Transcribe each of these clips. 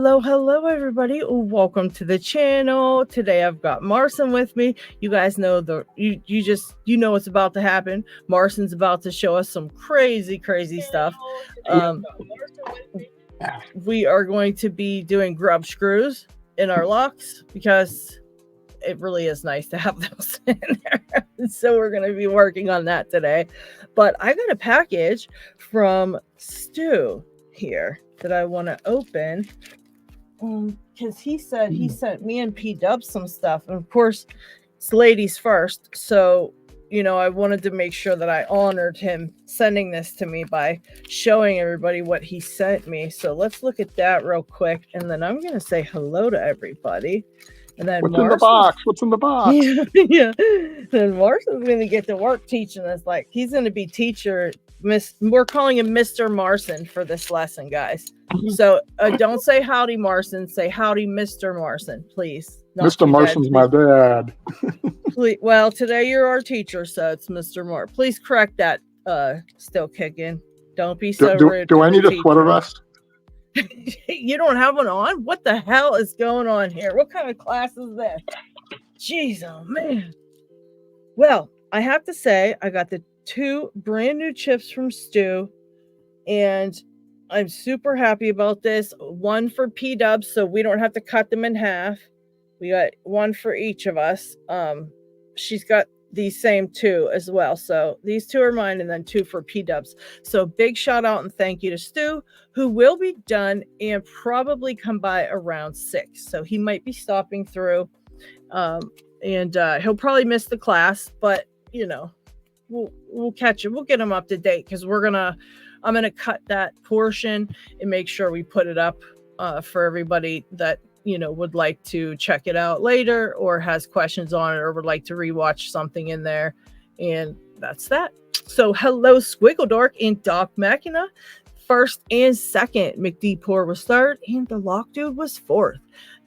Hello, everybody. Welcome to the channel. Today I've got Marson with me. You guys know you know what's about to happen. Marson's about to show us some crazy stuff. We are going to be doing grub screws in our locks because it really is nice to have those in there. So we're going to be working on that today. But I got a package from Stu here that I want to open. Because he said he sent me and P Dub some stuff, and of course it's ladies first, so I wanted to make sure that I honored him sending this to me by showing everybody what he sent me. So let's look at that real quick, and then I'm gonna say hello to everybody. And then What's in the box? What's in the box? Yeah. Then Marson's gonna get to work teaching us. Like, he's gonna be teacher. We're calling him Mr. Marson for this lesson, guys. So don't say howdy, Marson. Say howdy, Mr. Marson, please. Mr. Marson's my dad. Please, well, today you're our teacher, so it's Mr. Mar. Please correct that. Still kicking. Don't be so rude. Do I need a sweater vest? You don't have one on? What the hell is going on here? What kind of class is this? Jeez, oh man. Well, I have to say, I got the 2 brand new chips from Stu, and I'm super happy about this. One for P Dub, so we don't have to cut them in half. We got one for each of us. She's got these same 2 as well. So these 2 are mine, and then 2 for P Dubs. So big shout out and thank you to Stu, who will be done and probably come by around 6. So he might be stopping through, and he'll probably miss the class, but we'll catch him. We'll get him up to date, because I'm gonna cut that portion and make sure we put it up for everybody that would like to check it out later, or has questions on it, or would like to rewatch something in there. And that's that. So hello, Squiggle Dork and Doc Machina, first and second. McD Poor was third, and the Lock Dude was fourth.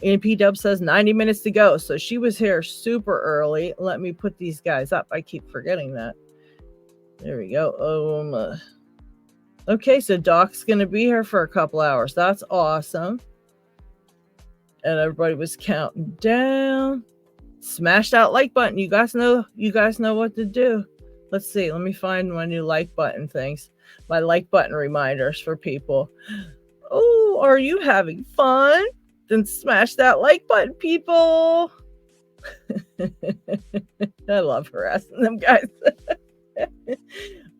And P Dub says 90 minutes to go, so she was here super early. Let me put these guys up. I keep forgetting that. There we go. Okay, so Doc's gonna be here for a couple hours. That's awesome. And everybody was counting down. Smash that like button. You guys know what to do. Let's see. Let me find my new like button things. My like button reminders for people. Oh, are you having fun? Then smash that like button, people. I love harassing them guys.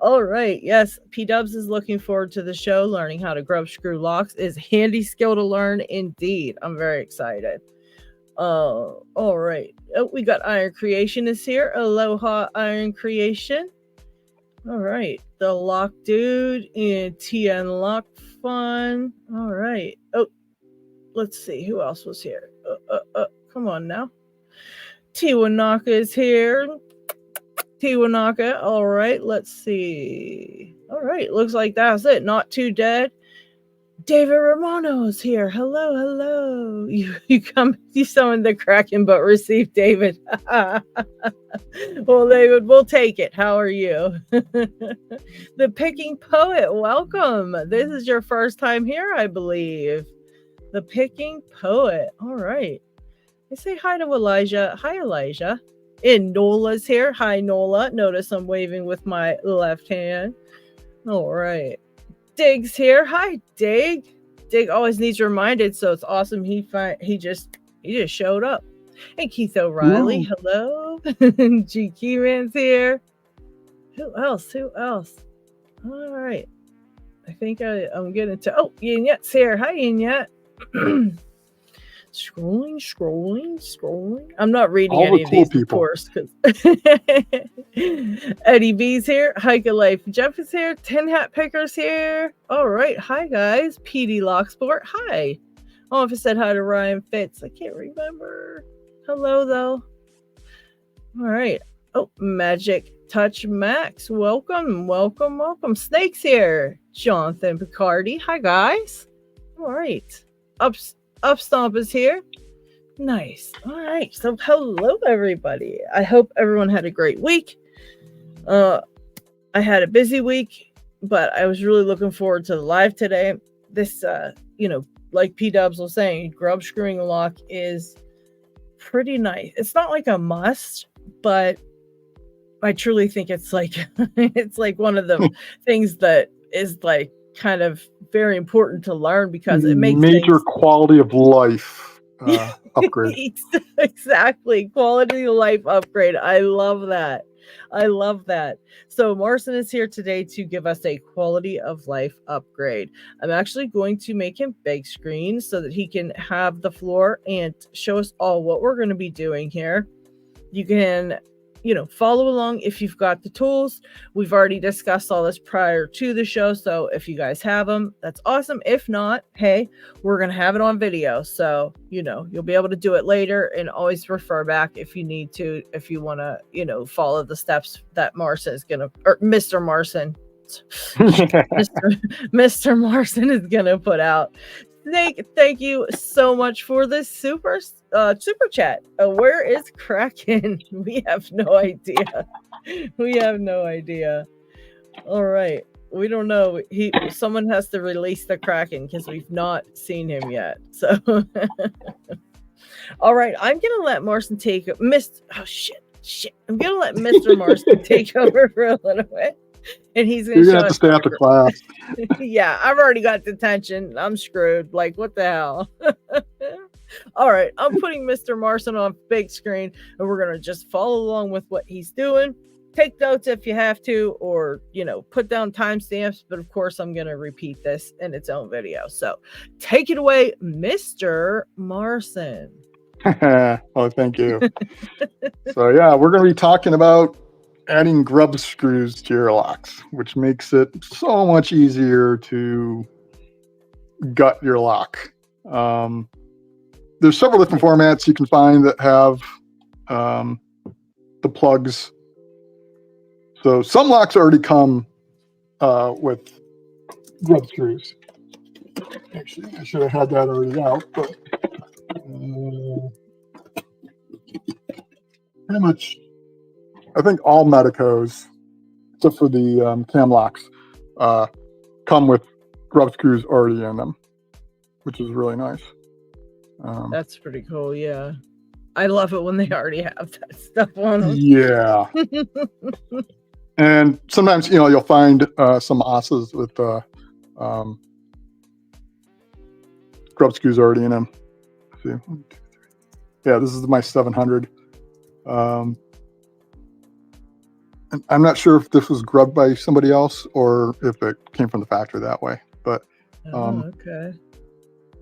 All right. Yes, P Dubs is looking forward to the show. Learning how to grub screw locks is handy skill to learn indeed. I'm very excited. All right. Oh, we got Iron Creation is here. Aloha, Iron Creation. All right. The Lock Dude and TN Lock Fun. All right. Oh, let's see who else was here. Come on now. Tiwanaka is here. Tiwanaka. All right, let's see. All right, looks like that's it. Not Too Dead. David Romano is here. Hello. You summoned the Kraken, but received David. Well, David, we'll take it. How are you? The Picking Poet, welcome. This is your first time here, I believe. The Picking Poet. All right. I say hi to Elijah. Hi, Elijah. And Nola's here. Hi, Nola. Notice I'm waving with my left hand. All right. Dig's here. Hi, Dig. Dig always needs reminded, so it's awesome. He just showed up. And Keith O'Reilly. Hello. G Keyman's here. Who else? All right. I think I'm getting to. Oh, Yinet's here. Hi, Yinet. Scrolling. I'm not reading all any of these, people. Of course. Eddie B's here. Hike of Life. Jeff is here. Tin Hat Picker's here. All right. Hi, guys. PD Locksport. Hi. Oh, if I said hi to Ryan Fitz. I can't remember. Hello, though. All right. Oh, Magic Touch Max. Welcome. Snake's here. Jonathan Picardi. Hi, guys. All right. Upstomp is here. Nice. All right. So hello, everybody. I hope everyone had a great week. I had a busy week, but I was really looking forward to the live today. This, like P-Dubs was saying, grub screwing a lock is pretty nice. It's not like a must, but I truly think it's like it's like one of the things that is like kind of very important to learn because it makes major quality of life upgrade. Exactly, quality of life upgrade. I love that. I love that. So Marson is here today to give us a quality of life upgrade. I'm actually going to make him big screen so that he can have the floor and show us all what we're going to be doing here. You can, follow along if you've got the tools. We've already discussed all this prior to the show, so if you guys have them, that's awesome. If not, hey, we're going to have it on video, so, you'll be able to do it later and always refer back if you need to, if you want to, follow the steps that Marson is going to, or Mr. Marson, Mr. Marson is going to put out. Thank you so much for this super chat. Where is Kraken? We have no idea. We have no idea. All right, we don't know. Someone has to release the Kraken because we've not seen him yet. So, all right, I'm gonna let Marson take shit. I'm gonna let Mr. Marson take over for a little bit. And he's going to have to stay after class. Yeah, I've already got detention. I'm screwed. Like, what the hell? All right, I'm putting Mr. Marson on big screen, and we're going to just follow along with what he's doing. Take notes if you have to, or, put down timestamps. But, of course, I'm going to repeat this in its own video. So take it away, Mr. Marson. Oh, thank you. So, yeah, we're going to be talking about adding grub screws to your locks, which makes it so much easier to gut your lock. There's several different formats you can find that have the plugs. So some locks already come with grub screws. Actually, I should have had that already out, but pretty much I think all Medicos, except for the cam locks, come with grub screws already in them, which is really nice. That's pretty cool, yeah. I love it when they already have that stuff on them. Yeah. And sometimes, you'll find some asses with grub screws already in them. Let's see. 1, 2, 3. Yeah, this is my 700. I'm not sure if this was grubbed by somebody else or if it came from the factory that way, but okay.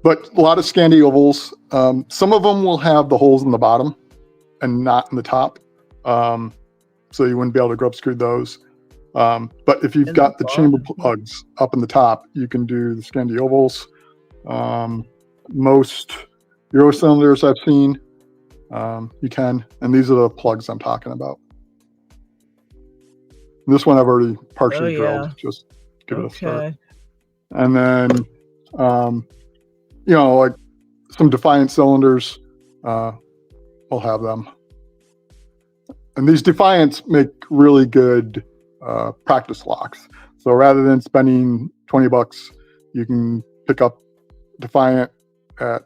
But a lot of Scandi ovals, some of them will have the holes in the bottom and not in the top, so you wouldn't be able to grub screw those. But if you've got the chamber plugs up in the top, you can do the Scandi ovals. Most Euro cylinders I've seen, you can, and these are the plugs I'm talking about. This one I've already partially drilled, just give it a start. And then, like some Defiant cylinders, we'll have them. And these Defiants make really good practice locks. So rather than spending $20, you can pick up Defiant at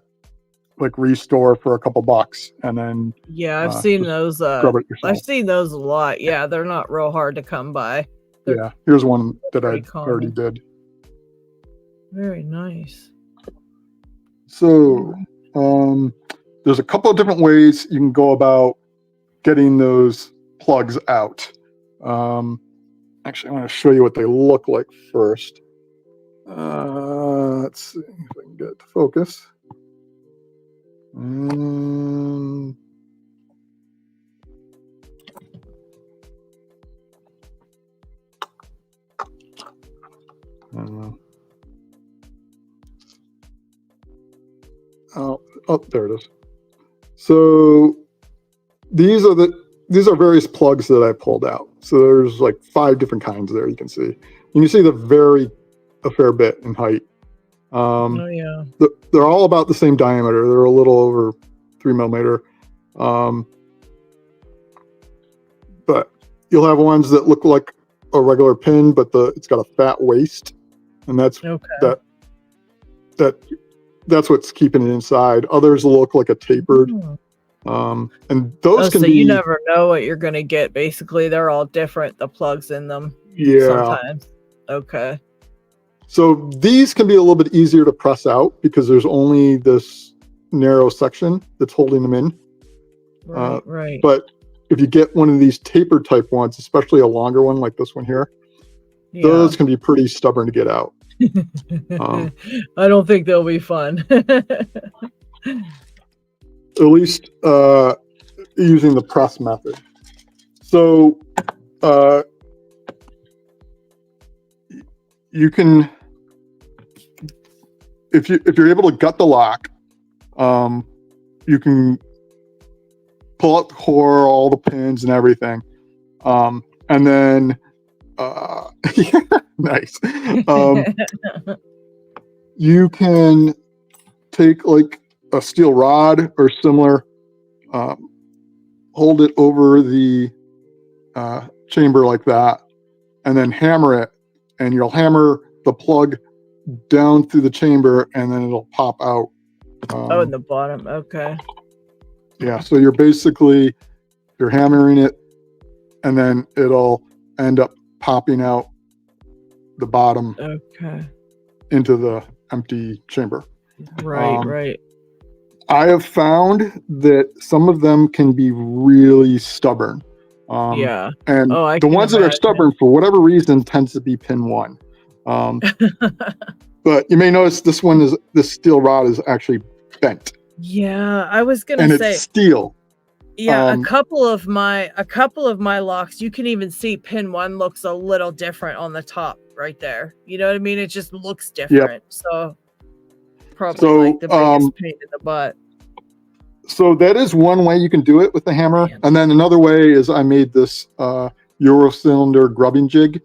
like Restore for a couple bucks, and then I've seen those. I've seen those a lot. Yeah, they're not real hard to come by. Yeah, here's one that I already did. Very nice. So there's a couple of different ways you can go about getting those plugs out. Actually, I want to show you what they look like first. Let's see if I can get it to focus. Oh, there it is. So these are various plugs that I pulled out. So there's like 5 different kinds there. You can see. You can see they're vary a fair bit in height. They're all about the same diameter. They're a little over 3 millimeter. But you'll have ones that look like a regular pin, but it's got a fat waist, and that's that that's what's keeping it inside. Others look like a tapered. And those can so be, you never know what you're going to get. Basically, they're all different, the plugs in them. yeah. Sometimes. Okay. So these can be a little bit easier to press out because there's only this narrow section that's holding them in. Right. But if you get one of these tapered type ones, especially a longer one like this one here, those can be pretty stubborn to get out. I don't think they'll be fun. At least using the press method. So you can, if you're able to gut the lock, you can pull out the core, all the pins and everything, and then nice. You can take like a steel rod or similar, hold it over the chamber like that, and then hammer it, and you'll hammer the plug down through the chamber, and then it'll pop out. In the bottom. Okay. Yeah, so you're hammering it, and then it'll end up popping out the bottom. Okay. Into the empty chamber. Right. I have found that some of them can be really stubborn. And the ones that are stubborn for whatever reason tends to be pin 1. But you may notice this steel rod is actually bent. Yeah, I was gonna say it's steel. Yeah, a couple of my locks, you can even see pin 1 looks a little different on the top right there. You know what I mean? It just looks different. Yep. So probably like the biggest pain in the butt. So that is one way you can do it with the hammer. And then another way is I made this Euro cylinder grubbing jig,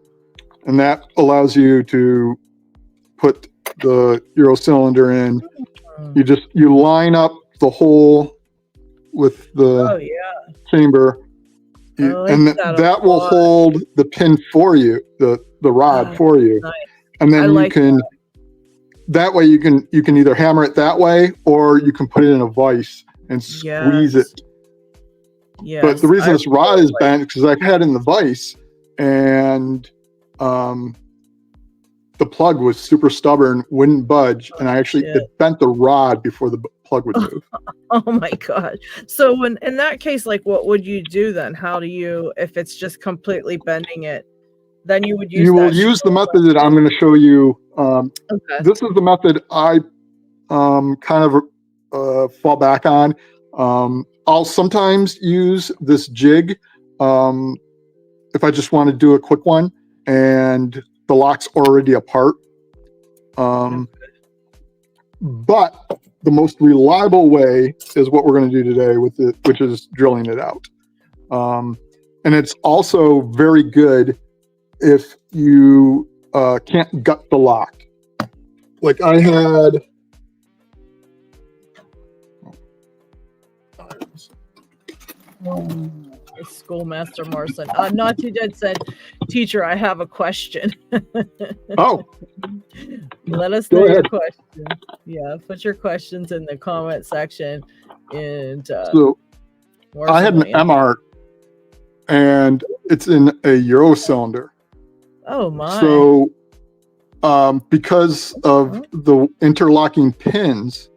and that allows you to put the Euro cylinder in. You line up the hole with the chamber, and that will hold the pin for you, the rod for you. Nice. And then that way you can either hammer it that way, or you can put it in a vise and squeeze it. Yes. But the reason this rod is bent is because I've had it in the vise, and the plug was super stubborn, wouldn't budge, and it bent the rod before the plug would move. Oh my God. So in that case, like, what would you do then? How do you, if it's just completely bending it, then you would use the method that I'm going to show you. This is the method I kind of fall back on. I'll sometimes use this jig if I just want to do a quick one and the lock's already apart. But the most reliable way is what we're going to do today with it, which is drilling it out. And it's also very good if you can't gut the lock. Like I had, Schoolmaster Morrison. Not Too Dead said, "Teacher, I have a question." Oh. Let us know your question. Yeah, put your questions in the comment section. And so I had an MR, and it's in a Euro cylinder. Oh my. So because of the interlocking pins,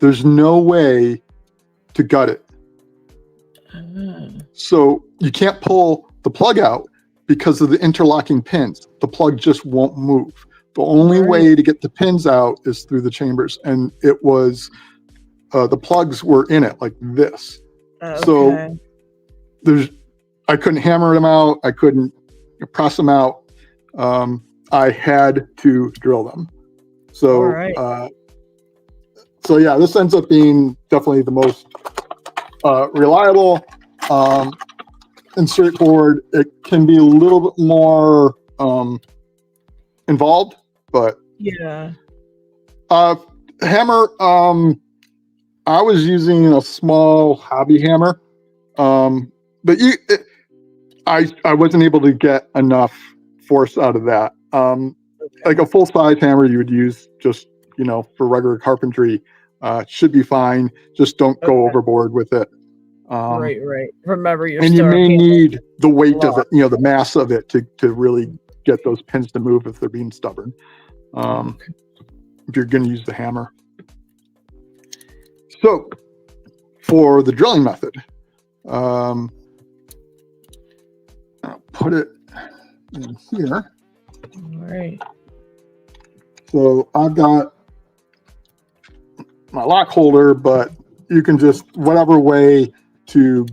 there's no way to gut it. So you can't pull the plug out because of the interlocking pins. The plug just won't move. The only way to get the pins out is through the chambers, and it was the plugs were in it like this. So I couldn't hammer them out. I couldn't press them out. I had to drill them. So so yeah, this ends up being definitely the most reliable and straightforward. It can be a little bit more involved, but hammer. I was using a small hobby hammer, but I wasn't able to get enough force out of that. Like a full size hammer, you would use just for regular carpentry, should be fine. Just don't go overboard with it. Right. Remember your and you store may handle need the weight of lock. it, the mass of it to really get those pins to move if they're being stubborn. If you're going to use the hammer. So for the drilling method, I'll put it in here. All right. So I've got my lock holder, but you can just whatever way to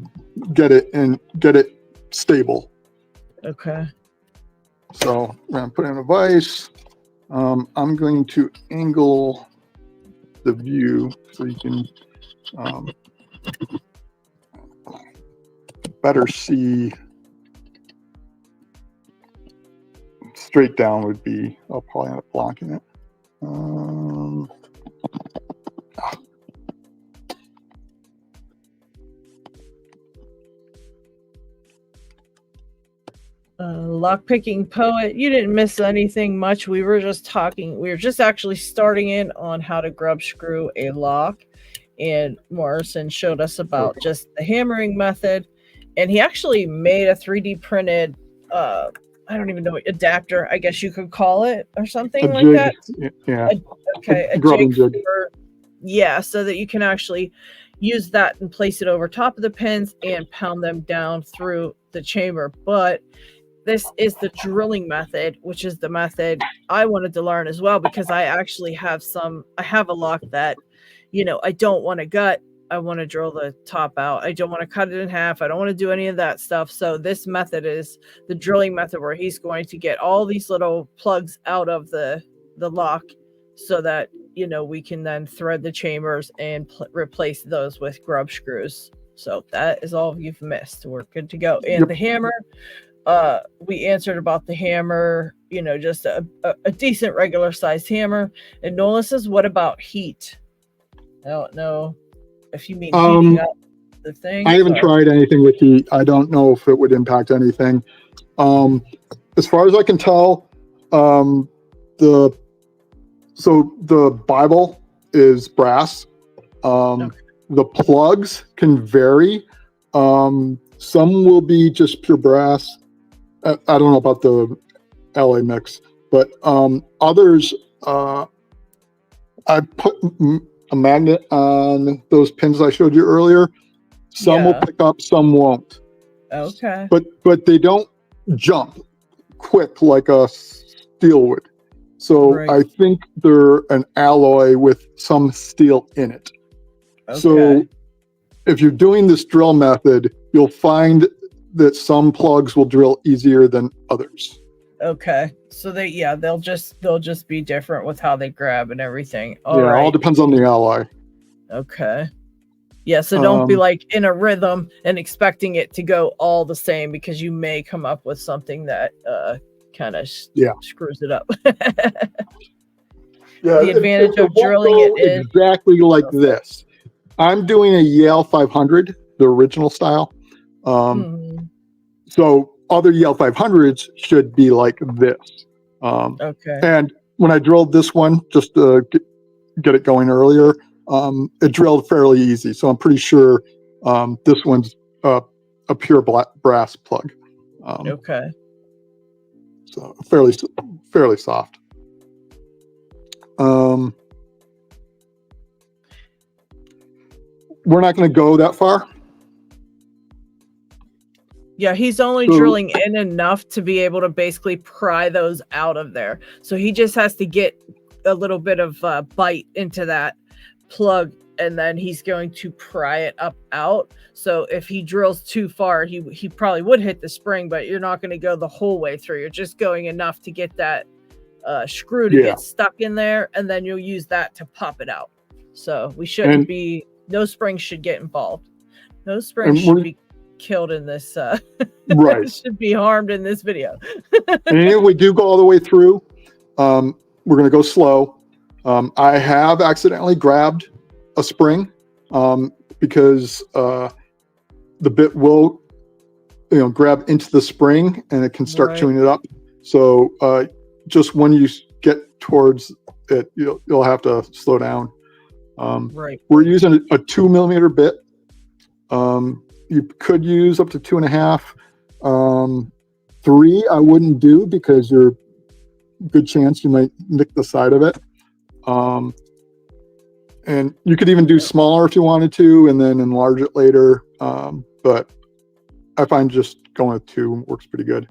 get it stable. Okay. So I'm going to put in a vise. I'm going to angle the view so you can better see. Straight down would be, I'll probably end up blocking it. Lockpicking poet, you didn't miss anything much. We were just actually starting in on how to grub screw a lock, and Morrison showed us about just the hammering method, and he actually made a 3D printed I don't even know, adapter, I guess you could call it, or something like that. Yeah. A jig so that you can actually use that and place it over top of the pins and pound them down through the chamber. But this is the drilling method, which is the method I wanted to learn as well, because I actually have a lock that, I don't want to gut. I want to drill the top out. I don't want to cut it in half. I don't want to do any of that stuff. So this method is the drilling method, where he's going to get all these little plugs out of the lock so that, we can then thread the chambers and replace those with grub screws. So that is all you've missed. We're good to go. And the hammer, we answered about the hammer, just a decent regular sized hammer. And Nola says, what about heat? I don't know if you mean heating up the thing. I haven't tried anything with heat. I don't know if it would impact anything. As far as I can tell, the Bible is brass. The plugs can vary. Some will be just pure brass. I don't know about the LA mix, but others, I put a magnet on those pins I showed you earlier. Some will pick up, some won't. Okay. But they don't jump quick like a steel would. So I think they're an alloy with some steel in it. Okay. So if you're doing this drill method, you'll find that some plugs will drill easier than others. Okay. So they'll just be different with how they grab and everything. All depends on the alloy. Okay. Yeah, so don't be like in a rhythm and expecting it to go all the same, because you may come up with something that kind of screws it up. The advantage of drilling it is exactly like this. I'm doing a Yale 500, the original style. So other Yale 500s should be like this. Okay. And when I drilled this one, just to get it going earlier, it drilled fairly easy. So I'm pretty sure this one's a pure brass plug. Okay. So fairly soft. We're not going to go that far. Yeah, he's only drilling in enough to be able to basically pry those out of there. So he just has to get a little bit of bite into that plug, and then he's going to pry it up out. So if he drills too far, he probably would hit the spring, but you're not going to go the whole way through. You're just going enough to get that screw to get stuck in there, and then you'll use that to pop it out. So we shouldn't no springs should get involved. No springs should be killed in this should be harmed in this video. And if we do go all the way through, we're going to go slow. I have accidentally grabbed a spring because the bit will grab into the spring and it can start chewing it up. So just when you get towards you'll have to slow down. Right. We're using a 2mm bit. You could use up to 2.5. 3 I wouldn't do because you're good chance you might nick the side of it. And you could even do smaller if you wanted to, and then enlarge it later. But I find just going with 2 works pretty good.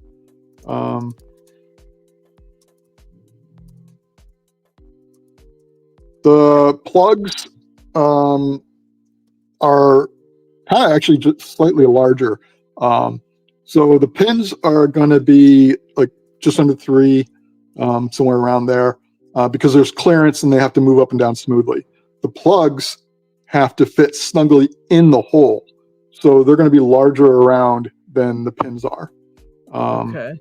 The plugs are kind of actually just slightly larger. So the pins are going to be like just under 3, somewhere around there, because there's clearance and they have to move up and down smoothly. The plugs have to fit snugly in the hole, so they're going to be larger around than the pins are. Okay.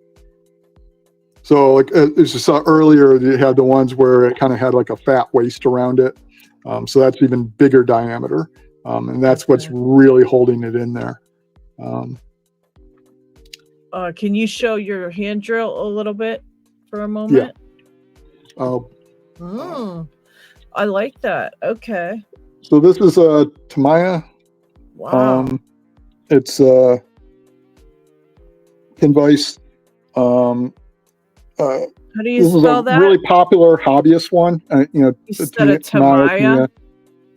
So like as you saw earlier, you had the ones where it kind of had like a fat waist around it. So that's even bigger diameter. And that's what's really holding it in there. Can you show your hand drill a little bit for a moment? Yeah. I like that. Okay. So this is a Tamiya. Wow. It's a pin vise. How do you This is spell a that? really popular hobbyist one. You said a Tamiya?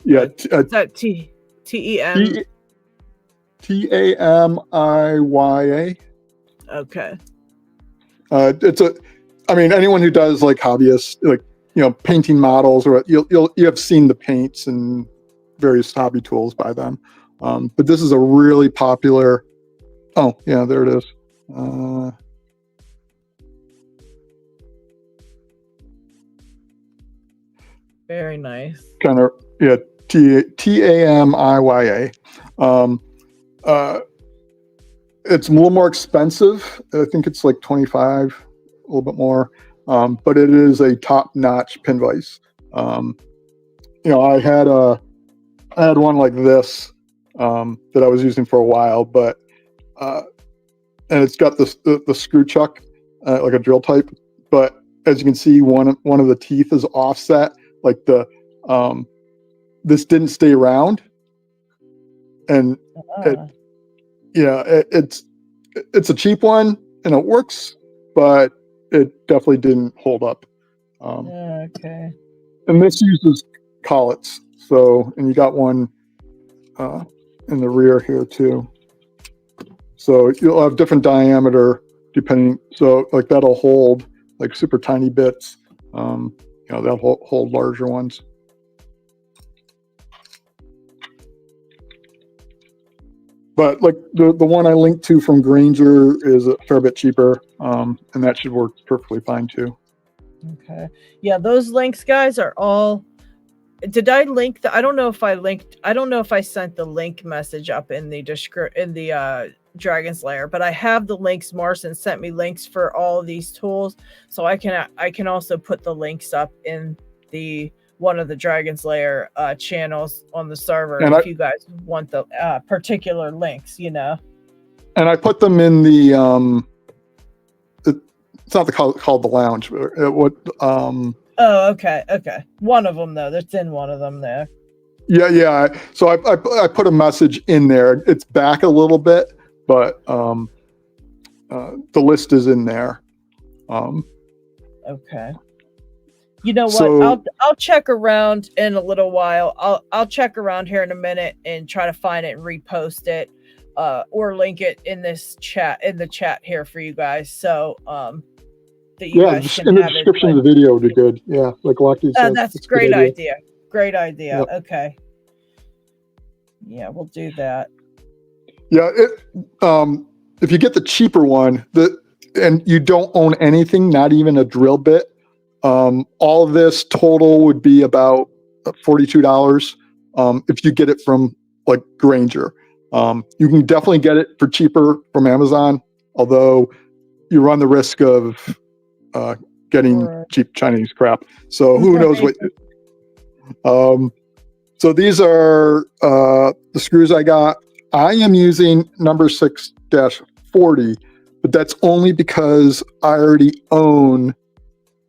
Yeah. Is that T-E-M? Tamiya. Okay. I mean, anyone who does like hobbyists, like, painting models, or you have seen the paints and various hobby tools by them. But this is a really popular. Oh yeah, there it is. Very nice. Kind of, yeah. Tamiya. It's a little more expensive. I think it's like 25, a little bit more. But it is a top-notch pin vise. I had one like this that I was using for a while, but and it's got the screw chuck, like a drill type. But as you can see, one of the teeth is offset. Like this didn't stay round, and it's a cheap one and it works, but it definitely didn't hold up. Okay. And this uses collets, and you got one in the rear here too. So you'll have different diameter depending. So like that'll hold like super tiny bits. That'll hold larger ones. But like the one I linked to from Granger is a fair bit cheaper, and that should work perfectly fine too. Okay. Yeah, those links, guys, are all. Did I link I don't know if I linked. I don't know if I sent the link message up in the Dragon's Lair, but I have the links. Marcin sent me links for all of these tools, so I can also put the links up in one of the Dragon's Lair channels on the server if you guys want the particular links, And I put them in the it's not called the lounge, but oh, okay. One of them though. That's in one of them there. Yeah. So I put a message in there. It's back a little bit, but the list is in there. Okay. You know what? I'll check around in a little while. I'll check around here in a minute and try to find it and repost it, or link it in the chat here for you guys. So that you guys can in the have description of the video would be good. Yeah, like Lucky said. That's a great idea. Great idea. Yep. Okay. Yeah, we'll do that. Yeah, if you get the cheaper one, and you don't own anything, not even a drill bit, all of this total would be about $42. If you get it from like Granger, you can definitely get it for cheaper from Amazon, although you run the risk of getting cheap Chinese crap. So who knows what. So these are the screws I got. I am using number 6-40, but that's only because I already own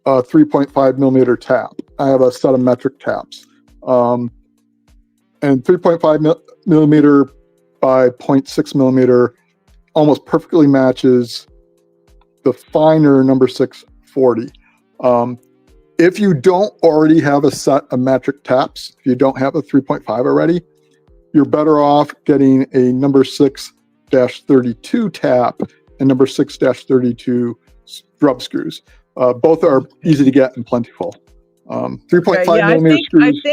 a 3.5 millimeter tap. I have a set of metric taps. And 3.5 millimeter by 0.6 millimeter almost perfectly matches the finer number 640. If you don't already have a set of metric taps, if you don't have a 3.5 already, you're better off getting a number 6-32 tap and number 6-32 Grub screws. Both are easy to get and plentiful. 3.5 millimeter screws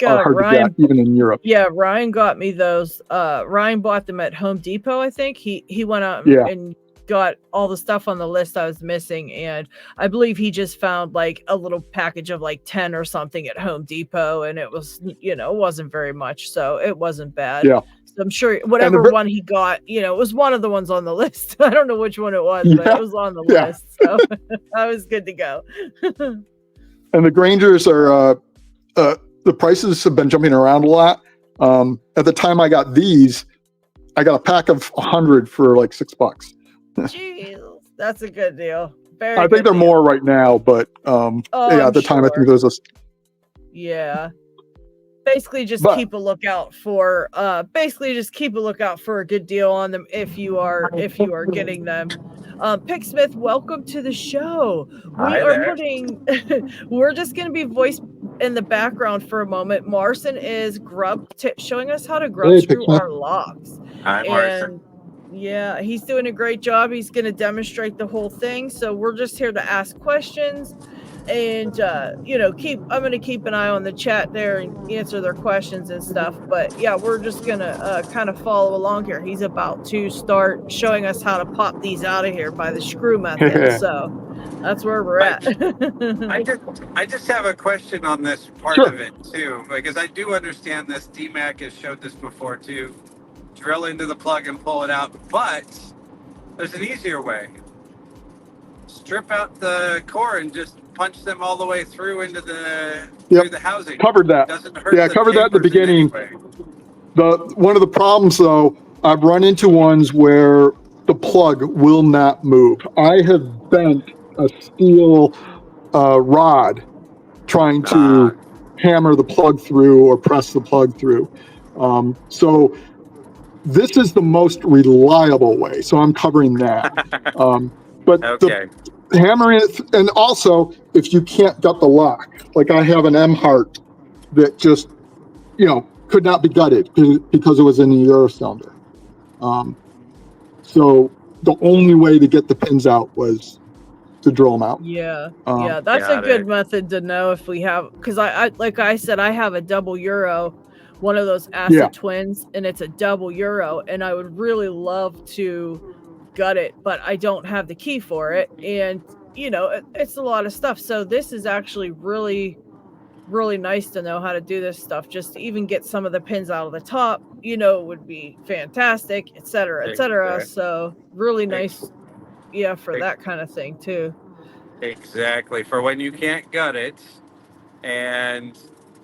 are hard Ryan, to get, even in Europe. Yeah, Ryan got me those. Ryan bought them at Home Depot, I think. He went out and got all the stuff on the list I was missing, and I believe he just found like a little package of like 10 or something at Home Depot, and it was, it wasn't very much, so it wasn't bad. Yeah. So I'm sure whatever one he got, it was one of the ones on the list. I don't know which one it was, but it was on the list, so I was good to go. And the Grangers are, the prices have been jumping around a lot. At the time I got these, I got a pack of 100 for like $6. Jeez, that's a good deal. I think they're more right now, but at the time I think there was a. Yeah. Basically just keep a lookout for a good deal on them if you are getting them. Picksmith, welcome to the show. We're just going to be voiced in the background for a moment. Marcin is Grub showing us how to Grub screw our locks. Hi, Marcin. Yeah, he's doing a great job. He's going to demonstrate the whole thing. So we're just here to ask questions and, I'm going to keep an eye on the chat there and answer their questions and stuff. But yeah, we're just going to kind of follow along here. He's about to start showing us how to pop these out of here by the screw method. So that's where we're at. I just have a question on this part of it too, because I do understand this. DMAC has showed this before too. Drill into the plug and pull it out, but there's an easier way. Strip out the core and just punch them all the way through into through the housing. Covered that. Doesn't hurt Covered that at the beginning. One of the problems though, I've run into ones where the plug will not move. I have bent a steel rod trying to hammer the plug through or press the plug through. So this is the most reliable way. So I'm covering that. But the hammering it, and also if you can't gut the lock, like I have an M heart that just, could not be gutted because it was in the Euro cylinder. So the only way to get the pins out was to drill them out. That's a good method to know if we have, because I like I said, I have a double Euro, one of those acid twins, and it's a double Euro, and I would really love to gut it, but I don't have the key for it, and it's a lot of stuff. So this is actually really nice to know how to do this stuff. Just to even get some of the pins out of the top, would be fantastic, etc., etc. So really nice, for that kind of thing too. Exactly, for when you can't gut it and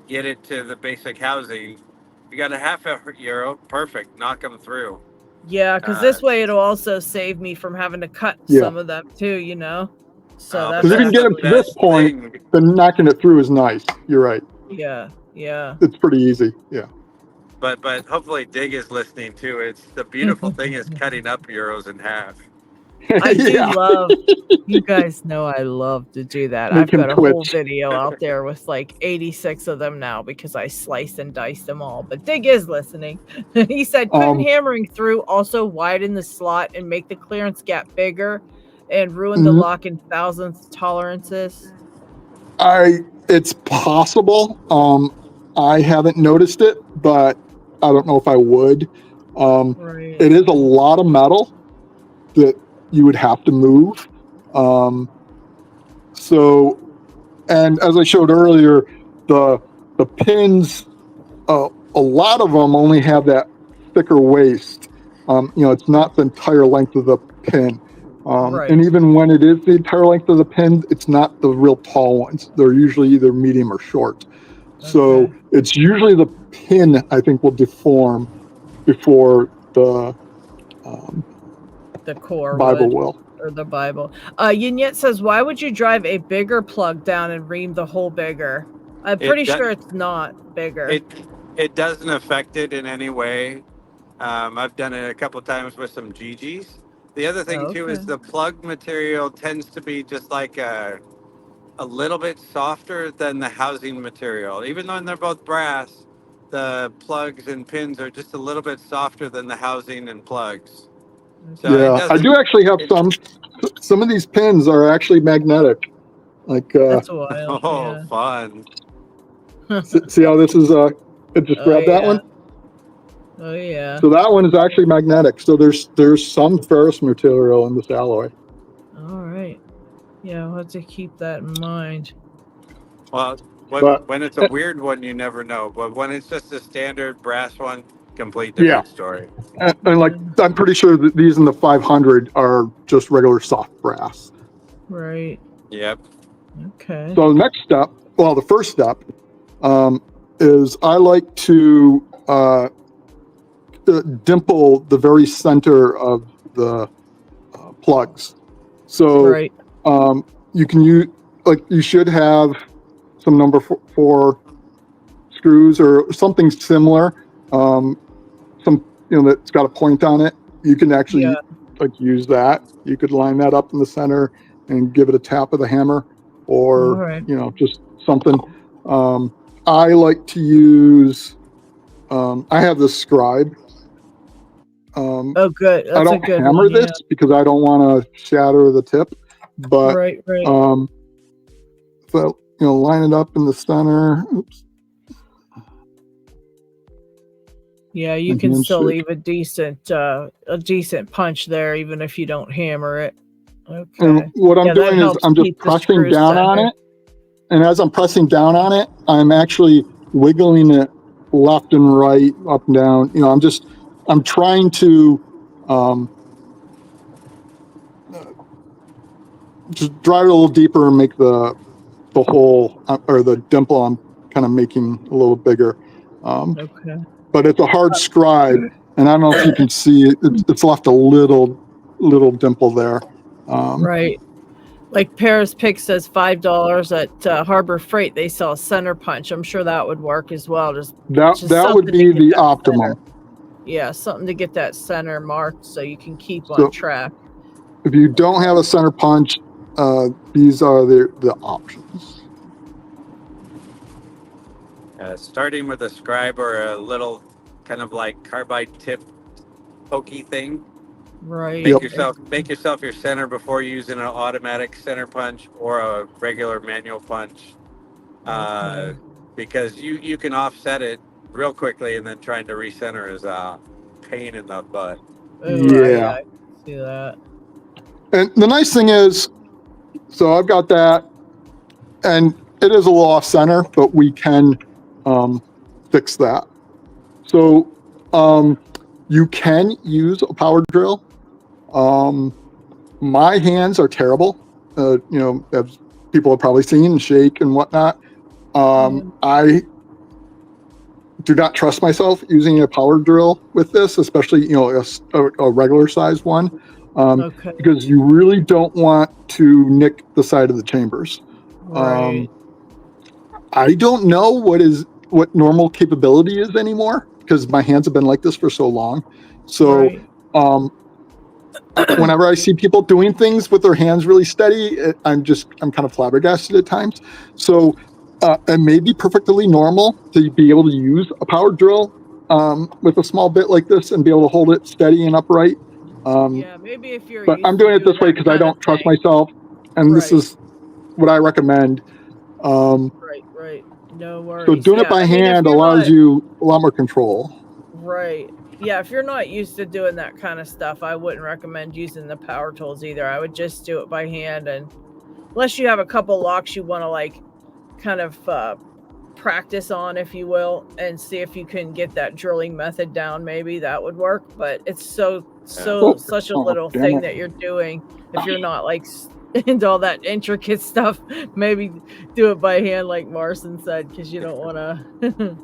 get it to the basic housing, you got a half Euro, perfect, knock them through. Yeah, because this way it'll also save me from having to cut some of them too, So because if you can get them to this point, then knocking it through is nice. You're right. Yeah. It's pretty easy. Yeah. But hopefully Dig is listening too. It's the beautiful thing is cutting up Euros in half. I do love, you guys know I love to do that. I've got a whole video out there with like 86 of them now because I sliced and diced them all. But Dig is listening. He said, couldn't hammering through also widen the slot and make the clearance gap bigger and ruin the lock in thousandth tolerances? It's possible. I haven't noticed it, but I don't know if I would. It is a lot of metal that you would have to move. So, and as I showed earlier, the pins, a lot of them only have that thicker waist. It's not the entire length of the pin. And even when it is the entire length of the pin, it's not the real tall ones. They're usually either medium or short. So it's usually the pin, I think, will deform before the core Bible will. or the Bible. Yinette says, why would you drive a bigger plug down and ream the hole bigger? I'm pretty sure it's not bigger. It doesn't affect it in any way. I've done it a couple of times with some GGs. The other thing too is the plug material tends to be just like a little bit softer than the housing material. Even though they're both brass, the plugs and pins are just a little bit softer than the housing and plugs. So yeah, I do actually have some of these pins are actually magnetic. Like That's wild. oh, Yeah. fun. See how this is it just grabbed that one? Oh yeah. So that one is actually magnetic. So there's some ferrous material in this alloy. All right. Yeah, I'll have to keep that in mind. Well, when it's a weird one, you never know. But when it's just a standard brass one, complete different story. And like, I'm pretty sure that these in the 500 are just regular soft brass. Right. Yep. Okay. So the next step, well, the first step is I like to dimple the very center of the plugs. So you can use, like, you should have some number 4 screws or something similar. Some, that's got a point on it. You can actually like use that. You could line that up in the center and give it a tap with a hammer, or just something. I like to use. I have this scribe. Oh, good. That's I don't a good hammer one, this because I don't want to shatter the tip. But so line it up in the center. Oops. Yeah, you can still leave a decent punch there, even if you don't hammer it. Okay. And what I'm doing is I'm just pressing down on it, and as I'm pressing down on it, I'm actually wiggling it left and right, up and down. I'm trying to just drive it a little deeper and make the hole or the dimple I'm kind of making a little bigger. But it's a hard scribe, and I don't know if you can see it. It's left a little dimple there. Right. Like Paris Pick says, $5 at Harbor Freight. They sell a center punch. I'm sure that would work as well. That would be the optimum. Yeah, something to get that center marked so you can keep on track. If you don't have a center punch, these are the options. Starting with a scribe or a little kind of like carbide tip pokey thing. Right. Make yourself your center before using an automatic center punch or a regular manual punch. Because you can offset it real quickly, and then trying to recenter is a pain in the butt. Yeah. I can see that. And the nice thing is, so I've got that, and it is a little off center, but we can fix that. So you can use a power drill. My hands are terrible. As people have probably seen, shake and whatnot. I do not trust myself using a power drill with this, especially a regular size one, because you really don't want to nick the side of the chambers. Right. I don't know what normal capability is anymore, because my hands have been like this for so long. So whenever I see people doing things with their hands really steady, I'm kind of flabbergasted at times. So it may be perfectly normal to be able to use a power drill with a small bit like this and be able to hold it steady and upright. Maybe if you're. But I'm doing it this way because I don't trust myself, and this is what I recommend. Right. No worries. So doing it by hand allows you a lot more control. Right. Yeah, if you're not used to doing that kind of stuff, I wouldn't recommend using the power tools either. I would just do it by hand, and unless you have a couple locks you want to kind of practice on, if you will, and see if you can get that drilling method down, maybe that would work. But it's such a little thing that you're doing. If you're not into all that intricate stuff, maybe do it by hand, like Marcin said, because you don't want to.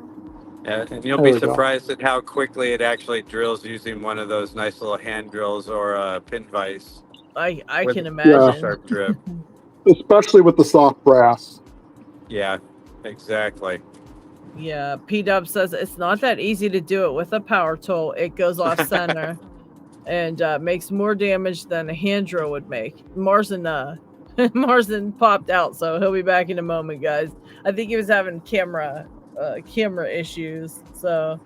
Yeah, and you'll be surprised at how quickly it actually drills using one of those nice little hand drills or a pin vise. I With can a imagine. sharp drip. especially with the soft brass. Yeah, exactly. Yeah, P-Dub says it's not that easy to do it with a power tool. It goes off center and makes more damage than a hand drill would make. Marson popped out, so he'll be back in a moment, guys. I think he was having camera issues, so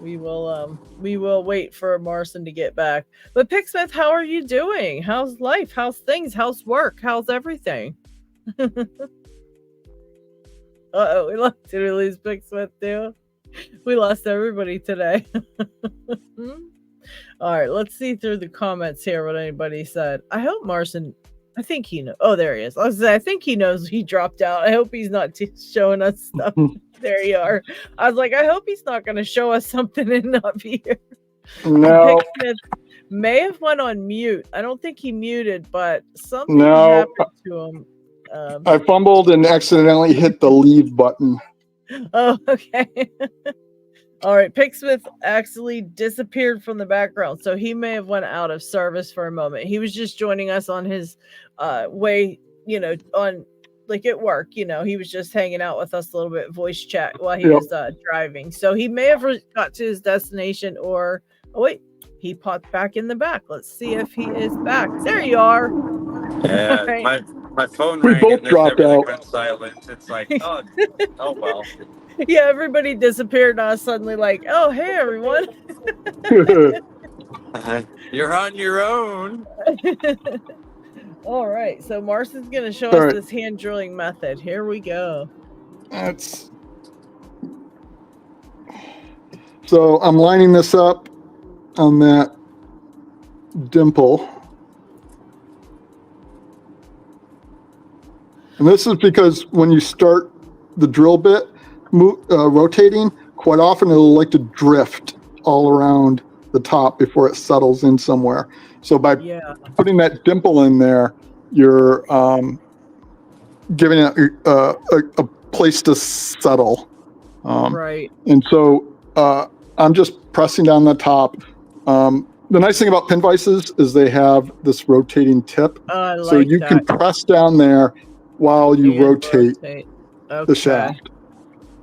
we will wait for Marson to get back. But Picksmith, how are you doing? How's life? How's things? How's work? How's everything? We lost. Did we lose Picksmith too? We lost everybody today. All right, let's see through the comments here what anybody said. I hope Marson. I think he knows. Oh, there he is. I think he knows he dropped out. I hope he's not showing us stuff. There you are. I was like, I hope he's not going to show us something and not be here. No, Picksmith may have went on mute. I don't think he muted, but something No. happened to him. I fumbled and accidentally hit the leave button. Oh, okay. All right, Picksmith actually disappeared from the background, so he may have went out of service for a moment. He was just joining us on his way, on like at work. He was just hanging out with us a little bit, voice chat while he was driving. So he may have got to his destination, or wait, he popped back in the back. Let's see if he is back. There you are. Yeah, Right. my phone We rang both and this dropped everything out. went silent. It's like, oh well. Yeah, everybody disappeared, and I was suddenly like, oh, hey, everyone. You're on your own. All right, so Marson's going to show All us right. this hand drilling method. Here we go. So I'm lining this up on that dimple. And this is because when you start the drill bit rotating, quite often it'll like to drift all around the top before it settles in somewhere. So by putting that dimple in there, you're giving it a place to settle. Right. And so I'm just pressing down the top. The nice thing about pin vices is they have this rotating tip. So you can press down there while you rotate the shaft.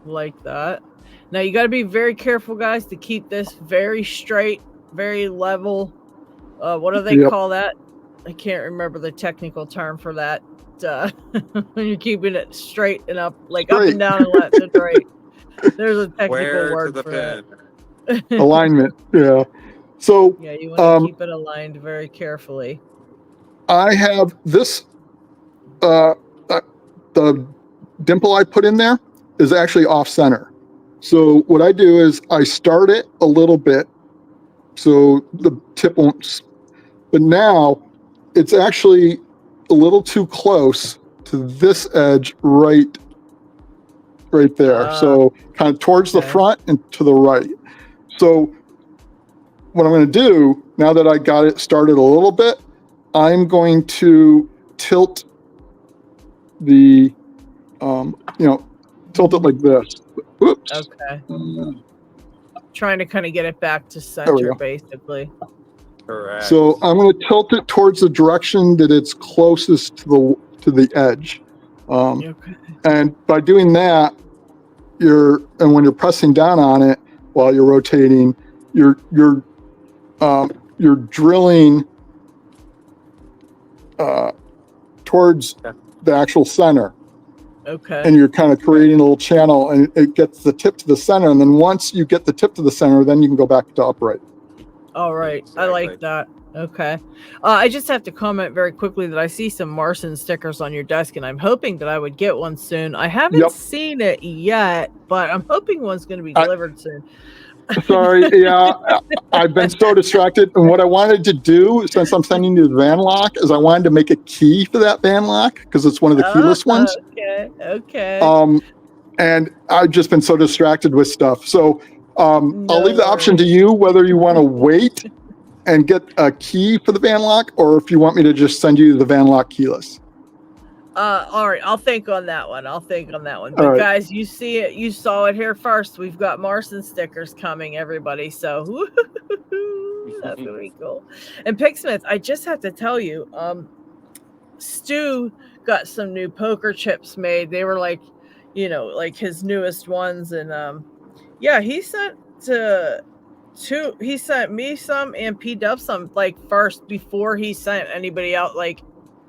Like that. Now you got to be very careful, guys, to keep this very straight, very level. What do they call that? I can't remember the technical term for that. When you're keeping it straight and up, like straight. Up and down and left and right. There's a technical word for that. Alignment. Yeah. So yeah, you want to keep it aligned very carefully. I have this. The dimple I put in there is actually off center. So what I do is I start it a little bit so the tip won't, but now it's actually a little too close to this edge right there. So kind of towards the front and to the right. So what I'm going to do, now that I got it started a little bit, I'm going to tilt the, tilt it like this. Oops. Okay. Trying to kind of get it back to center, basically. Correct. So I'm going to tilt it towards the direction that it's closest to the edge. And by doing that, when you're pressing down on it while you're rotating, you're drilling towards the actual center. Okay. And you're kind of creating a little channel, and it gets the tip to the center. And then once you get the tip to the center, then you can go back to upright. All right. Exactly. I like that. Okay. I just have to comment very quickly that I see some Marson stickers on your desk, and I'm hoping that I would get one soon. I haven't seen it yet, but I'm hoping one's going to be delivered soon. Sorry. Yeah. I've been so distracted. And what I wanted to do, since I'm sending you the van lock, is I wanted to make a key for that van lock because it's one of the keyless ones. Okay. And I've just been so distracted with stuff. So I'll leave the option to you whether you want to wait and get a key for the van lock, or if you want me to just send you the van lock keyless. All right, I'll think on that one. But guys, you see it, you saw it here first. We've got Marson stickers coming, everybody. So That's gonna be cool. And Picksmith, I just have to tell you, Stu got some new poker chips made. They were like, like his newest ones, and yeah, he sent he sent me some and P Dub some like first before he sent anybody out. Like,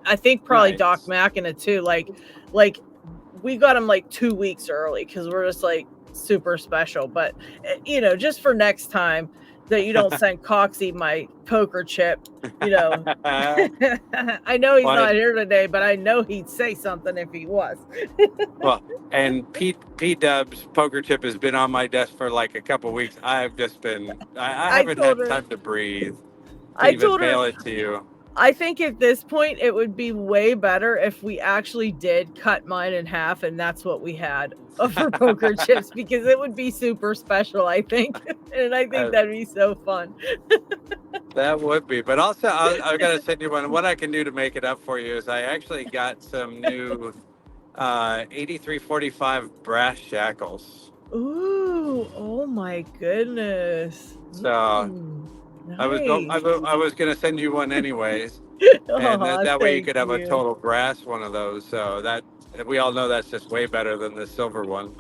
I think probably Nice. Doc Mack in it too. Like we got him like 2 weeks early because we're just like super special. But just for next time that you don't send Coxie my poker chip. I know he's not here today, but I know he'd say something if he was. Well, and P Dub's poker chip has been on my desk for like a couple weeks. I've just been, I haven't had time to breathe. I even mail it to you. I think at this point it would be way better if we actually did cut mine in half, and that's what we had for poker chips, because it would be super special, I think. And I think that'd be so fun. That would be. But also, I've got to send you one. What I can do to make it up for you is I actually got some new 8345 brass shackles. Ooh, oh my goodness. So nice. I was going to send you one anyways. And that way you could have a total brass one of those. So that we all know that's just way better than the silver one.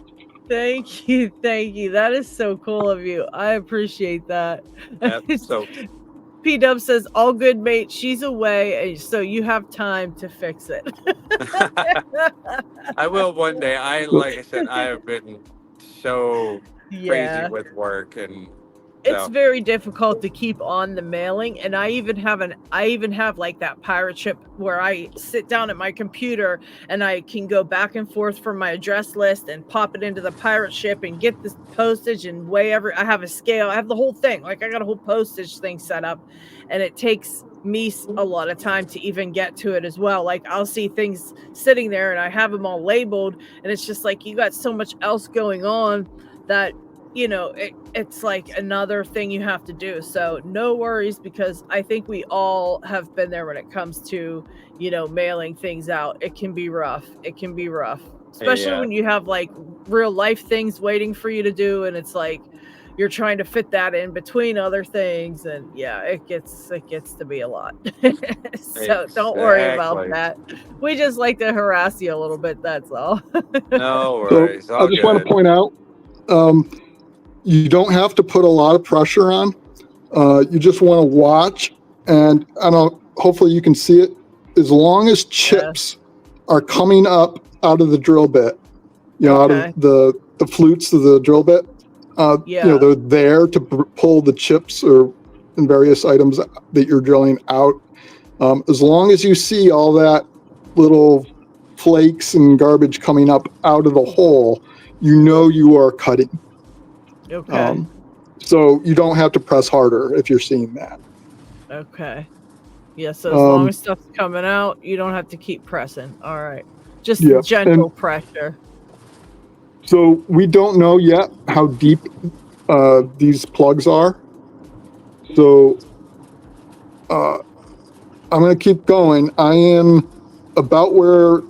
Thank you. That is so cool of you. I appreciate that. Yep, so P-Dub says, all good, mate. She's away, so you have time to fix it. I will one day. Like I said, I have been so crazy with work, and it's very difficult to keep on the mailing. And I even have like that pirate ship where I sit down at my computer and I can go back and forth from my address list and pop it into the pirate ship and get this postage and I have a scale. I have the whole thing. Like, I got a whole postage thing set up, and it takes me a lot of time to even get to it as well. Like, I'll see things sitting there and I have them all labeled, and it's just like, you got so much else going on that it's like another thing you have to do. So no worries, because I think we all have been there when it comes to, mailing things out. It can be rough. Especially when you have like real life things waiting for you to do. And it's like, you're trying to fit that in between other things. And it gets to be a lot. So don't worry about that. We just like to harass you a little bit. That's all. No worries. So I just want to point out, you don't have to put a lot of pressure on. You just want to watch, and hopefully you can see it. As long as chips are coming up out of the drill bit, out of the flutes of the drill bit, they're there to pull the chips and various items that you're drilling out. As long as you see all that little flakes and garbage coming up out of the hole, you are cutting. Okay. So you don't have to press harder if you're seeing that. Okay. Yeah, so as long as stuff's coming out, you don't have to keep pressing. All right. Just gentle pressure. So we don't know yet how deep these plugs are. So I'm going to keep going. I am about where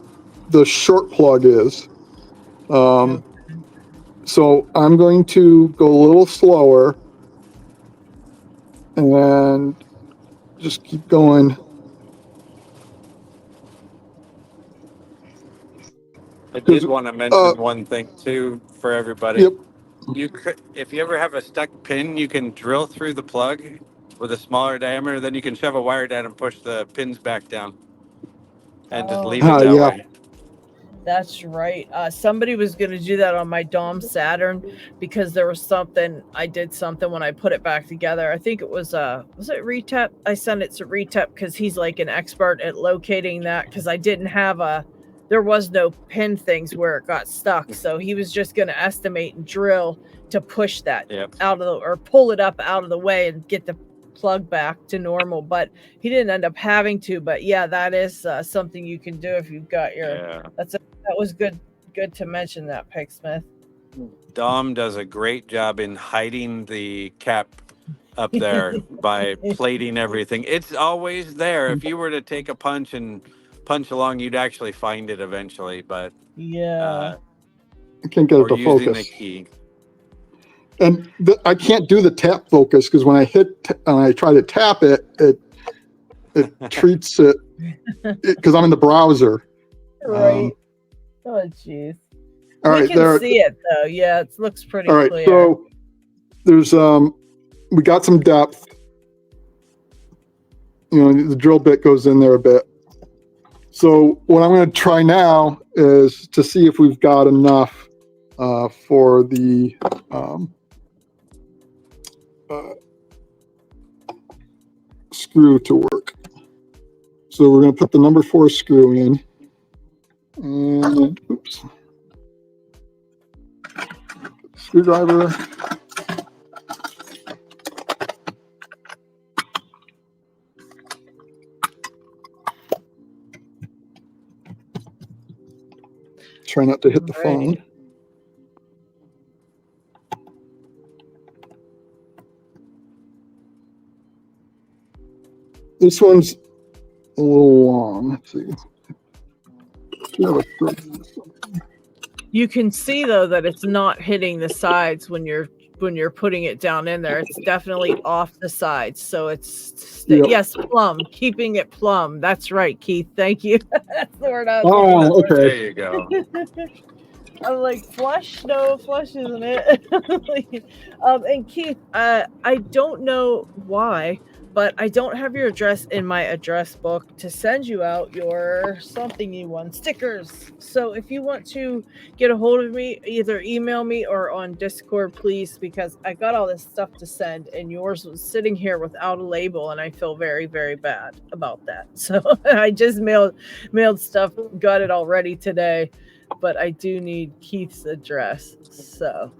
the short plug is. So I'm going to go a little slower and just keep going. I did want to mention one thing too for everybody. Yep. You could, if you ever have a stuck pin, you can drill through the plug with a smaller diameter. Then you can shove a wire down and push the pins back down, and just leave it that way. That's right. Somebody was going to do that on my Dom Saturn, because there was I did something when I put it back together. I think it was it Retep? I sent it to Retep because he's like an expert at locating that, because I didn't have there was no pin things where it got stuck. So he was just going to estimate and drill to push that out of or pull it up out of the way and get the plug back to normal, but he didn't end up having to. But that is something you can do if you've got your that was good to mention that, Picksmith. Dom does a great job in hiding the cap up there by plating everything. It's always there. If you were to take a punch and punch along, you'd actually find it eventually, but I can't get it to focus. The key. And I can't do the tap focus because when I try to tap it, it treats it because I'm in the browser. Right. Oh, jeez. All We right, can there. see it though. Yeah, it looks pretty All right, clear. so there's we got some depth. The drill bit goes in there a bit. So what I'm going to try now is to see if we've got enough for the screw to work. So we're going to put the number 4 screw in. And oops. Screwdriver. Try not to hit the phone. This one's a little long. Let's see. You can see though that it's not hitting the sides when you're putting it down in there. It's definitely off the sides. So it's yes, plumb, keeping it plumb. That's right, Keith. Thank you. That's the word I was looking for. There you go. I'm like, flush? No, flush isn't it? And Keith, I don't know why, but I don't have your address in my address book to send you out your something you want stickers. So if you want to get a hold of me, either email me or on Discord, please, because I got all this stuff to send and yours was sitting here without a label, and I feel very, very bad about that. So I just mailed stuff, got it already today. But I do need Keith's address. So,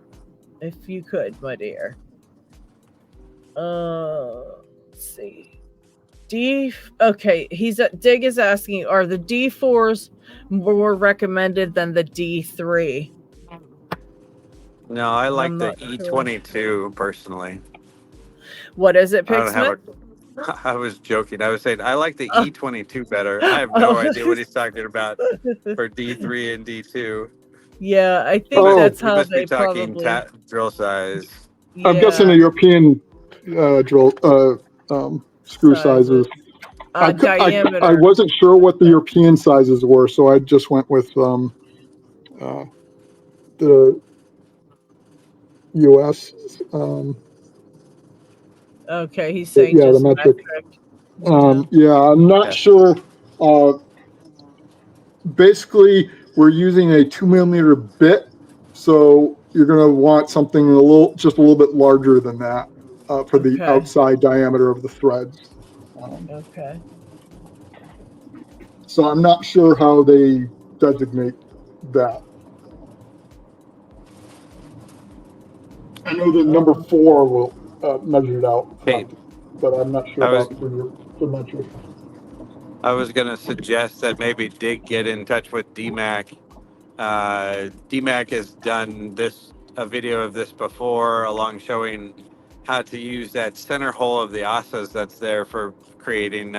if you could, my dear. Let's see. Okay, Dig is asking, are the D4s more recommended than the D3? No, I like the E22 personally. What is it, I don't have Pixman? I was joking. I was saying I like the E22 better. I have no idea what he's talking about for D3 and D2. Yeah, I think that's how must they be talking probably drill size. Yeah. I'm guessing the European drill screw sizes. Diameter. I wasn't sure what the European sizes were, so I just went with the US. Okay, he's saying the just metric. Yeah. I'm not sure. Basically, we're using a 2mm bit, so you're going to want something just a little bit larger than that for the outside diameter of the threads. Okay. So I'm not sure how they designate that. I know the number 4 will measure it out, but I'm not sure about the metric. I was going to suggest that maybe Dig get in touch with DMAC. DMAC has done a video of this before, along showing how to use that center hole of the asas that's there for creating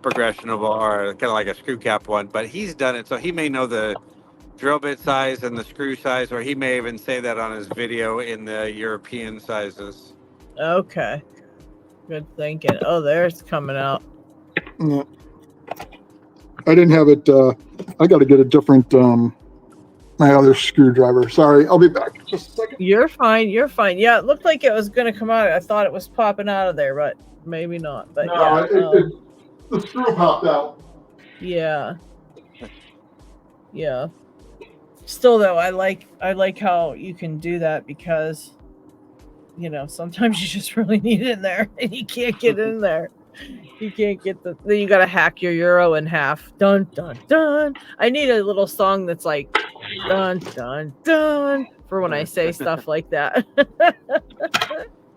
progressionable, or kind of like a screw cap one. But he's done it, so he may know the drill bit size and the screw size, or he may even say that on his video in the European sizes. Okay. Good thinking. Oh, there it's coming out. Yeah. I didn't have it. I got to get a different, my other screwdriver. Sorry, I'll be back in just a second. You're fine. You're fine. Yeah, it looked like it was going to come out. I thought it was popping out of there, but maybe not. But no, the screw popped out. Yeah. Yeah. Still, though, I like how you can do that because, sometimes you just really need it in there and you can't get in there. You can't get then you got to hack your euro in half. Dun, dun, dun. I need a little song that's like, dun, dun, dun, for when I say stuff like that.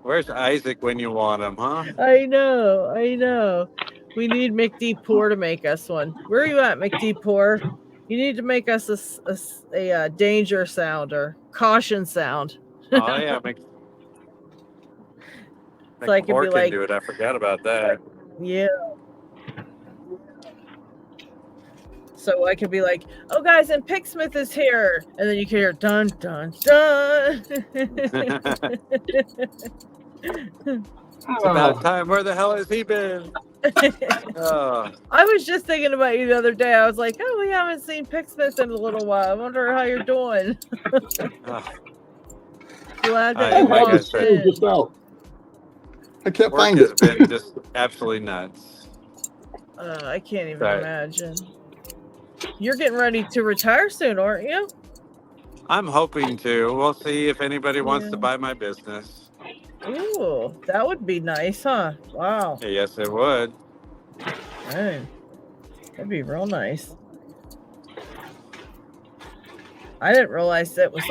Where's Isaac when you want him, huh? I know. We need McD Poor to make us one. Where are you at, McD Poor? You need to make us a danger sound or caution sound. Oh yeah, So I can be like, do it. I forgot about that. Yeah. So I could be like, "Oh, guys, and Picksmith is here," and then you can hear dun dun dun. It's about time. Where the hell has he been? Oh, I was just thinking about you the other day. I was like, "Oh, we haven't seen Picksmith in a little while. I wonder how you're doing." oh. Glad that I- you like I walked said, in. Just out. I can't Work find has it. been just absolutely nuts. I can't even Right. imagine. You're getting ready to retire soon, aren't you? I'm hoping to. We'll see if anybody wants Yeah. to buy my business. Ooh, that would be nice, huh? Wow. Yes, it would. Dang. That'd be real nice. I didn't realize that was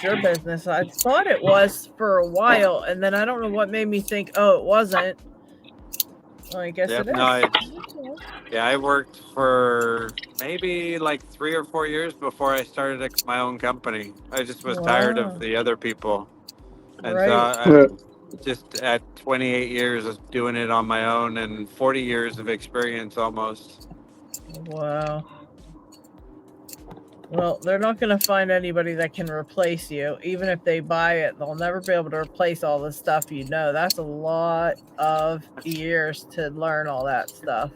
your business. I thought it was for a while, and then I don't know what made me think, oh, it wasn't. Well, I guess Yep, it is. no, I worked for maybe like 3 or 4 years before I started my own company. I just was tired Wow. of the other people. And Right. so I'm just at 28 years of doing it on my own and 40 years of experience almost. Wow. Well, they're not going to find anybody that can replace you. Even if they buy it, they'll never be able to replace all the stuff you know. That's a lot of years to learn all that stuff.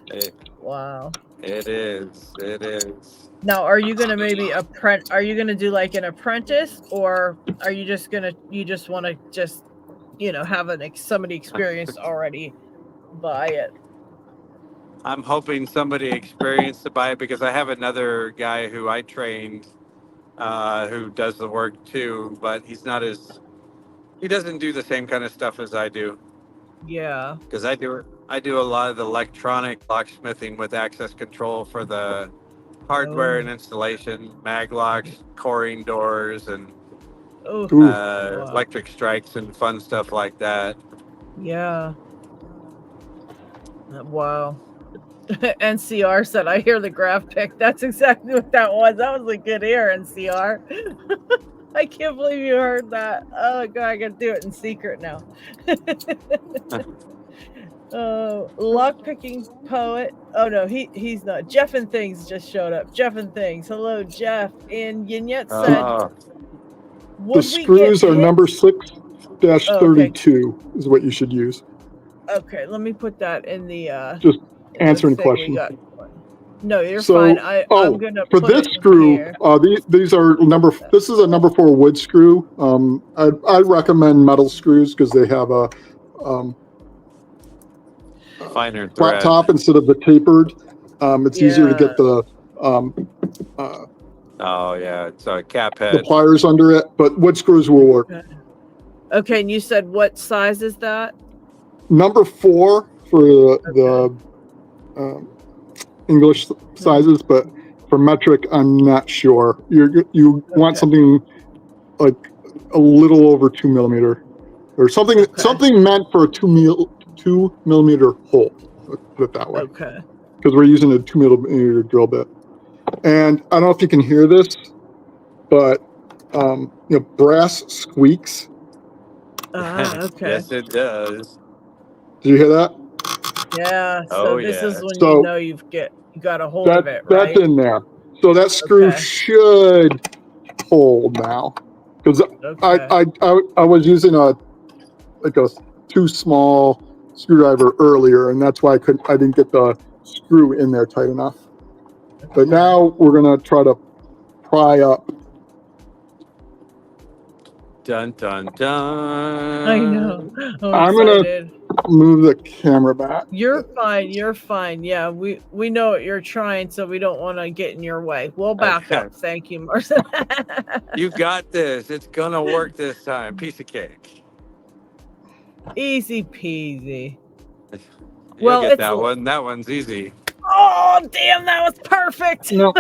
Wow. It is. It is. Now, are you going to maybe are you going to do like an apprentice, or are you just going to want to just, have somebody experienced already buy it? I'm hoping somebody experienced to buy it because I have another guy who I trained who does the work too, but he doesn't do the same kind of stuff as I do. Yeah. Because I do a lot of the electronic locksmithing with access control for the hardware and installation, mag locks, coring doors, and electric strikes and fun stuff like that. Yeah. Wow. NCR said, "I hear the graph pick." That's exactly what that was. That was a good ear, NCR. I can't believe you heard that. Oh god, I gotta do it in secret now. Lockpicking poet. Oh no, he's not. Jeff and Things just showed up. Jeff and Things. Hello, Jeff. And Yinette said, the screws are number 6-32 is what you should use. Okay, let me put that in the just answering questions. No, you're fine. I'm gonna for put this it screw. here. These are this is a number 4 wood screw. I recommend metal screws because they have a finer flat top instead of the tapered. It's easier to get the it's a cap head. the pliers under it, but wood screws will work. Okay, and you said what size is that? Number 4 for the English sizes, but for metric, I'm not sure. You want something like a little over 2 millimeter, or something meant for a 2 millimeter hole. Let's put it that way. Okay. Because we're using a 2 millimeter drill bit, and I don't know if you can hear this, but brass squeaks. Okay. Yes, it does. Did you hear that? Yeah. So this is when So you know you got a hold of it, right? That's in there. So that screw should hold now, because I was using a too small screwdriver earlier, and that's why I didn't get the screw in there tight enough. But now we're gonna try to pry up. Dun dun dun. I know. I'm gonna move the camera back. You're fine. You're fine. Yeah, we know what you're trying, so we don't want to get in your way. We'll back up. Thank you, Marcel. You got this. It's gonna work this time. Piece of cake. Easy peasy. Well, get that one. That one's easy. Oh, damn, that was perfect. No.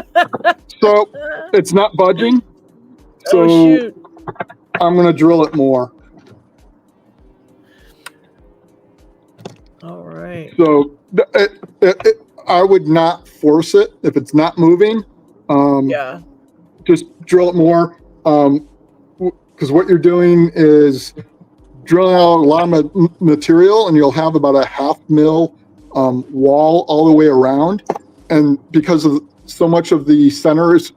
So it's not budging. So shoot. I'm going to drill it more. All right. So I would not force it if it's not moving. Just drill it more. Because what you're doing is drilling out a lot of material, and you'll have about a 1/2 mil wall all the way around. and because of so much of the center is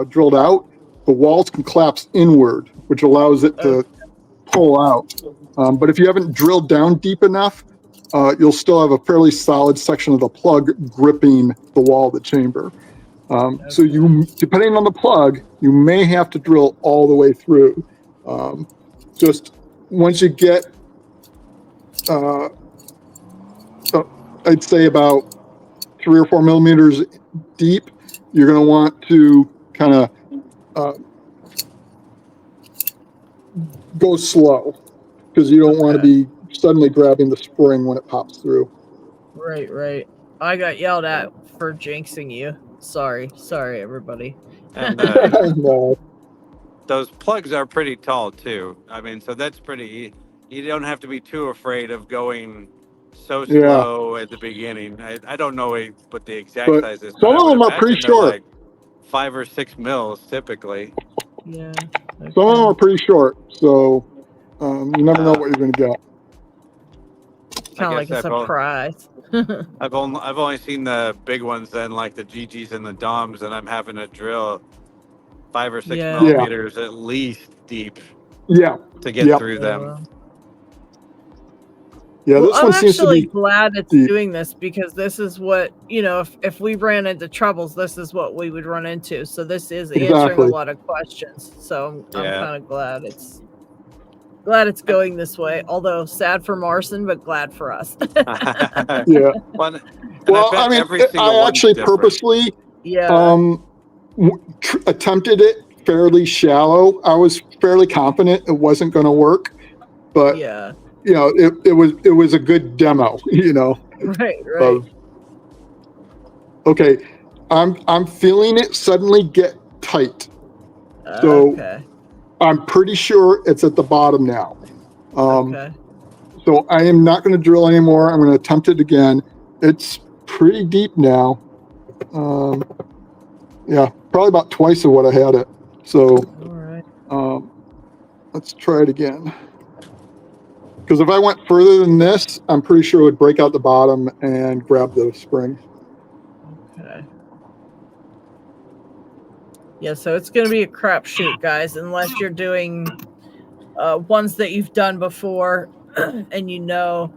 drilled out, the walls can collapse inward, which allows it to pull out. But if you haven't drilled down deep enough, you'll still have a fairly solid section of the plug gripping the wall of the chamber. So you, depending on the plug, you may have to drill all the way through. Just once you get, I'd say about 3 or 4 millimeters deep, you're going to want to kind of go slow, because you don't want to be suddenly grabbing the spring when it pops through. Right. I got yelled at for jinxing you. Sorry, everybody. And No. those plugs are pretty tall too. I mean, so that's pretty. You don't have to be too afraid of going so slow at the beginning. I don't know what the exact size is. Some of them are pretty short. Like 5 or 6 mils typically. Yeah. Okay. Some of them are pretty short, so you never know what you're going to get. Kind of like a surprise. I've only seen the big ones then, like the GGs and the DOMs, and I'm having to drill 5 or 6 millimeters at least deep. Yeah. To get through them. Yeah, this one seems to be. I'm actually glad it's doing this, because this is what, if we ran into troubles, this is what we would run into. So this is answering a lot of questions. So I'm kind of glad it's going this way. Although sad for Marson, but glad for us. Yeah. Well, I mean, I actually purposely attempted it fairly shallow. I was fairly confident it wasn't going to work, but it was a good demo. Right. Okay, I'm feeling it suddenly get tight. So I'm pretty sure it's at the bottom now. So I am not going to drill anymore. I'm going to attempt it again. It's pretty deep now. Probably about twice of what I had it. So let's try it again. Because if I went further than this, I'm pretty sure it would break out the bottom and grab the spring. Okay. Yeah, so it's going to be a crapshoot, guys, unless you're doing ones that you've done before, and you know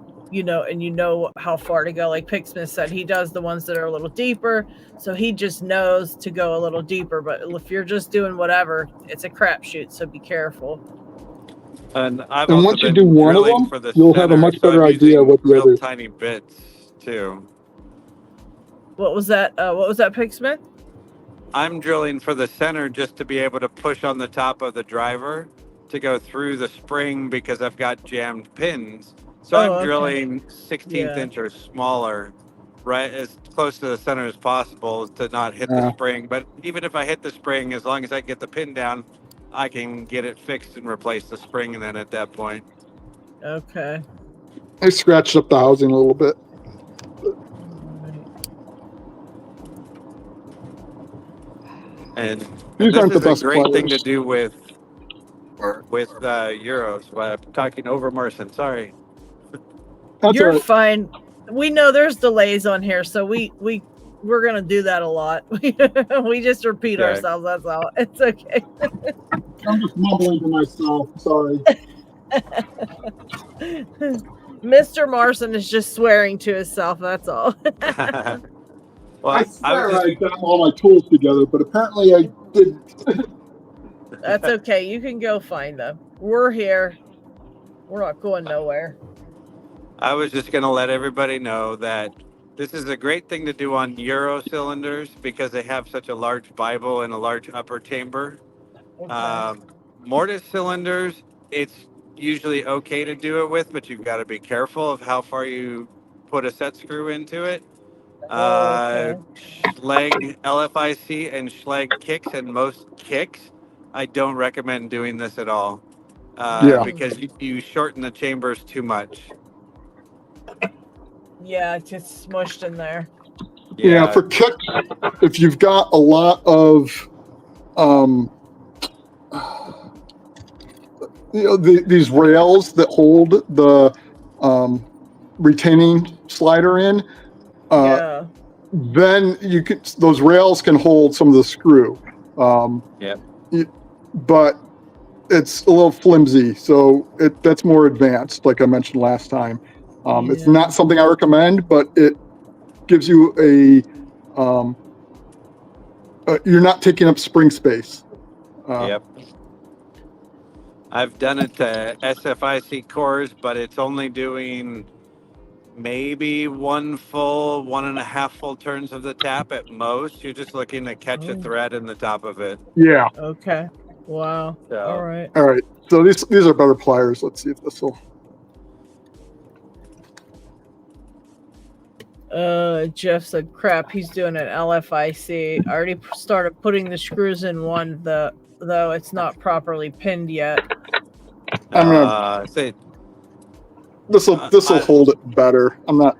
how far to go. Like Picksmith said, he does the ones that are a little deeper, so he just knows to go a little deeper. But if you're just doing whatever, it's a crapshoot, so be careful. And once you do one of them, you'll have a much better idea what the other tiny bits too. What was that? What was that, Picksmith? I'm drilling for the center just to be able to push on the top of the driver to go through the spring, because I've got jammed pins. So I'm drilling 16th inch or smaller, right, as close to the center as possible to not hit the spring. But even if I hit the spring, as long as I get the pin down, I can get it fixed and replace the spring, and then at that point. Okay. I scratched up the housing a little bit. And this is a great thing to do with Euros. But I'm talking over Marson. Sorry. You're fine. We know there's delays on here, so we're gonna do that a lot. We just repeat ourselves. That's all. It's okay. I'm just mumbling to myself. Sorry. Mr. Marson is just swearing to himself. That's all. Well, I swear I got all my tools together, but apparently I didn't. That's okay. You can go find them. We're here. We're not going nowhere. I was just going to let everybody know that this is a great thing to do on Euro cylinders, because they have such a large Bible and a large upper chamber. Mortise cylinders, it's usually okay to do it with, but you've got to be careful of how far you put a set screw into it. Schleg LFIC and Schleg kicks, and most kicks, I don't recommend doing this at all, because you shorten the chambers too much. Yeah, it's just smushed in there. Yeah, for kicks, if you've got a lot of these rails that hold the retaining slider in, then those rails can hold some of the screw. Yep. But it's a little flimsy, so that's more advanced, like I mentioned last time. It's Yeah. not something I recommend, but it gives you you're not taking up spring space. Yep. I've done it to SFIC cores, but it's only doing maybe 1.5 full turns of the tap at most. You're just looking to catch a thread in the top of it. Yeah. Okay. Wow. So, All right. All right. So these are better pliers. Let's see if this will. Jeff said, crap, he's doing an LFIC. I already started putting the screws in one, though it's not properly pinned yet. say This will hold it better. I'm not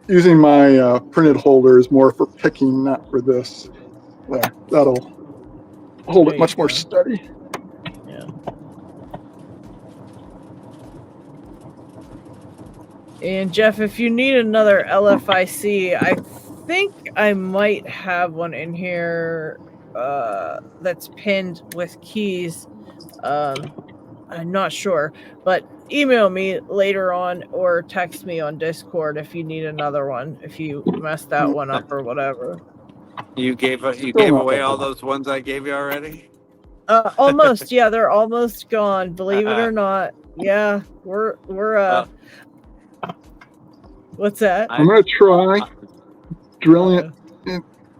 using my printed holders more for picking, not for this. There, that'll hold it much more steady. Yeah. And Jeff, if you need another LFIC, I think I might have one in here that's pinned with keys. I'm not sure, but email me later on or text me on Discord if you need another one, if you messed that one up or whatever. You gave away all those ones I gave you already? Almost. Yeah, they're almost gone. Believe it or not. Yeah, we're what's that? I'm gonna try drilling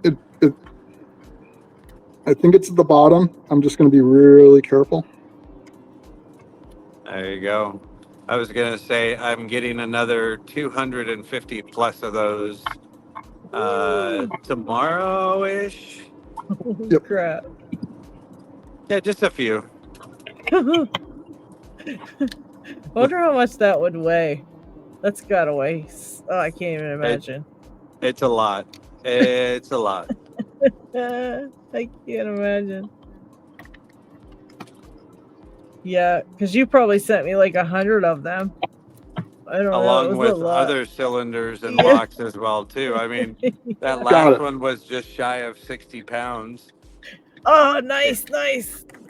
it. I think it's at the bottom. I'm just gonna be really careful. There you go. I was gonna say I'm getting another 250 plus of those tomorrow-ish. Yep. Crap. Yeah, just a few. Wonder how much that would weigh. That's gotta weigh. Oh, I can't even imagine. It's a lot. It's a lot. I can't imagine. Yeah, because you probably sent me like 100 of them. I don't know. Along with other cylinders and blocks as well too. I mean, that last one was just shy of 60 pounds. Oh, nice.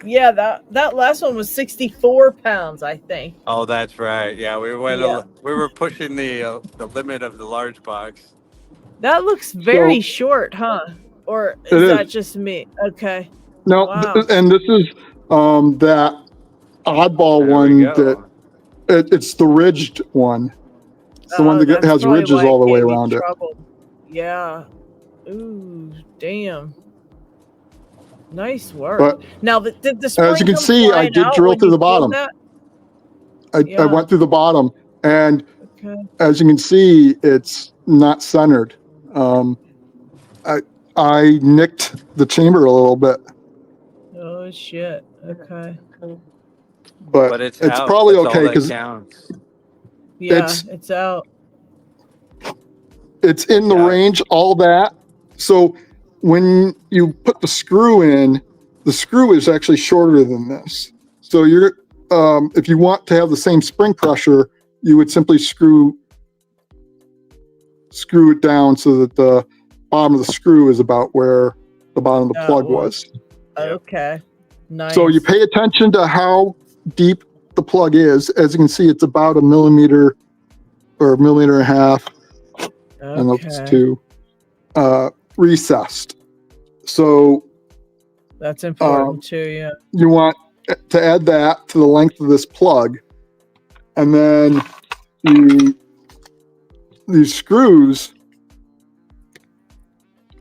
Yeah, that last one was 64 pounds, I think. Oh, that's right. Yeah, we were pushing the limit of the large box. That looks very short, huh? Or is that just me? Okay. No, wow. And this is that oddball one that it's the ridged one. It's the one that has ridges all the way around it. Yeah. Ooh, damn. Nice work. But now, did the spring as you can see, I did drill through the bottom. I went through the bottom, and as you can see, it's not centered. I nicked the chamber a little bit. Oh shit! Okay. But it's probably okay because it's out. It's in the range, all that. So when you put the screw in, the screw is actually shorter than this. So you're if you want to have the same spring pressure, you would simply screw it down so that the bottom of the screw is about where the bottom of the plug was. Okay. Nice. So you pay attention to how deep the plug is. As you can see, it's about 1 millimeter or 1.5 millimeters. And that's to recessed. So that's important too. Yeah. You want to add that to the length of this plug, and then these screws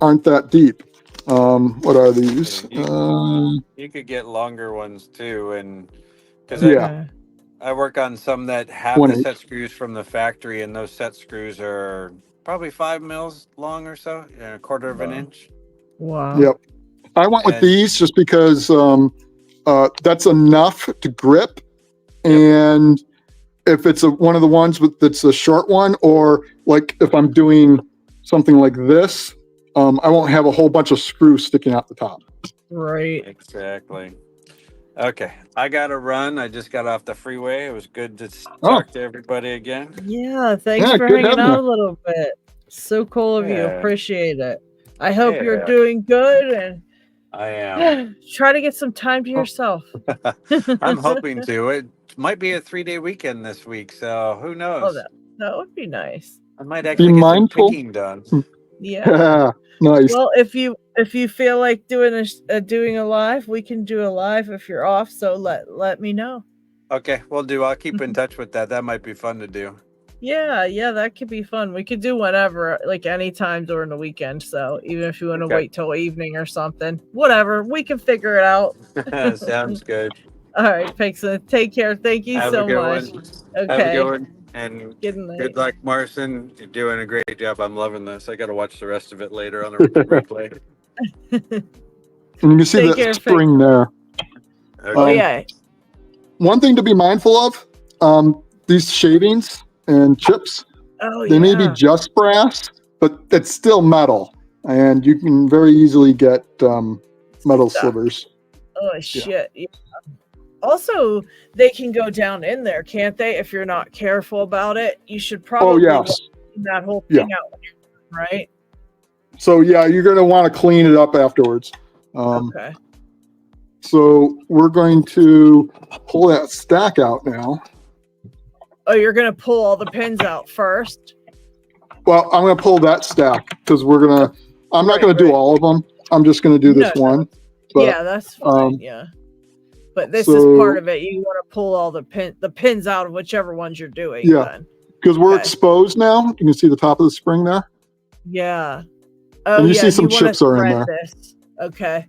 aren't that deep. What are these? You could get longer ones too, and because I work on some that have the set screws from the factory, and those set screws are probably 5 mils long or so, a quarter of an inch. Wow. Yep. I went with these just because that's enough to grip, and if it's one of the ones that's a short one, or like if I'm doing something like this, I won't have a whole bunch of screws sticking out the top. Right. Exactly. Okay, I got to run. I just got off the freeway. It was good to talk to everybody again. Yeah, thanks for hanging out a little bit. So cool of you. Yeah. Appreciate it. I hope you're Yeah. doing good I am. and try to get some time to yourself. I'm hoping to. It might be a 3-day weekend this week, so who Oh, knows? that would be nice. I might Be actually get some mindful. picking done. Yeah. Nice. Well, if you feel like doing a live, we can do a live if you're off. So let me know. Okay, we'll do. I'll keep in touch with that. That might be fun to do. Yeah, that could be fun. We could do whenever, like anytime during the weekend. So even if you want to Okay. wait till evening or something, whatever, we can figure it out. Sounds good. All right, Pixon. Take care. Thank you Have so a good much. one. Okay. Have a good one. And Good night. good luck, Marson. You're doing a great job. I'm loving this. I got to watch the rest of it later on the replay. And you can see Take the care, spring there. Okay. Oh yeah. One thing to be mindful of, these shavings and chips, Oh they may be just brass, but it's still metal. And you can very easily get metal Stuck. slivers. Oh shit. Yeah. Also, they can go down in there, can't they? If you're not careful about it, you should probably yes. clean that whole thing out, right? So yeah, you're going to want to clean it up afterwards. Okay. So we're going to pull that stack out now. Oh, you're going to pull all the pins out first? Well, I'm going to pull that stack because I'm not going to do all of them. I'm just going to do this one. But, yeah, that's fine. Yeah. But this is part of it. You want to pull all the pins out of whichever ones you're doing. Yeah. Because we're exposed now. You can see the top of the spring there. Yeah. Oh, and you see some chips are in there. This. Okay.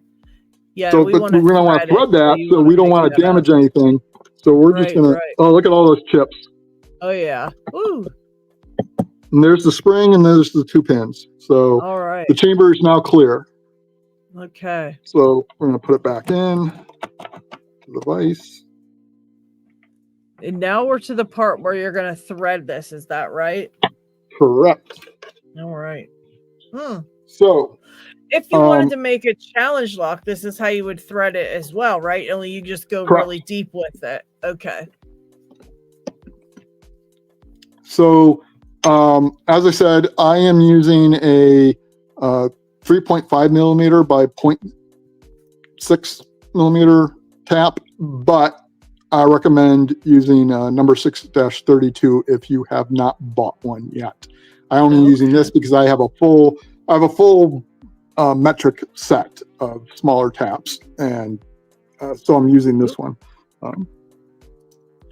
Yeah. So, but we're going to want to thread that, so we don't want to damage anything. So we're just going to. Oh, look at all those chips. Oh yeah. Ooh. And there's the spring, and there's the 2 pins. So all right. The chamber is now clear. Okay. So we're going to put it back in the vise. And now we're to the part where you're going to thread this. Is that right? Correct. All right. So if you wanted to make a challenge lock, this is how you would thread it as well, right? Only you just go really deep with it. Okay. So, as I said, I am using a 3.5 millimeter by 0.6 millimeter tap, but I recommend using number 6-32 if you have not bought one yet. I only using this because I have a full metric set of smaller taps, and so I'm using this one.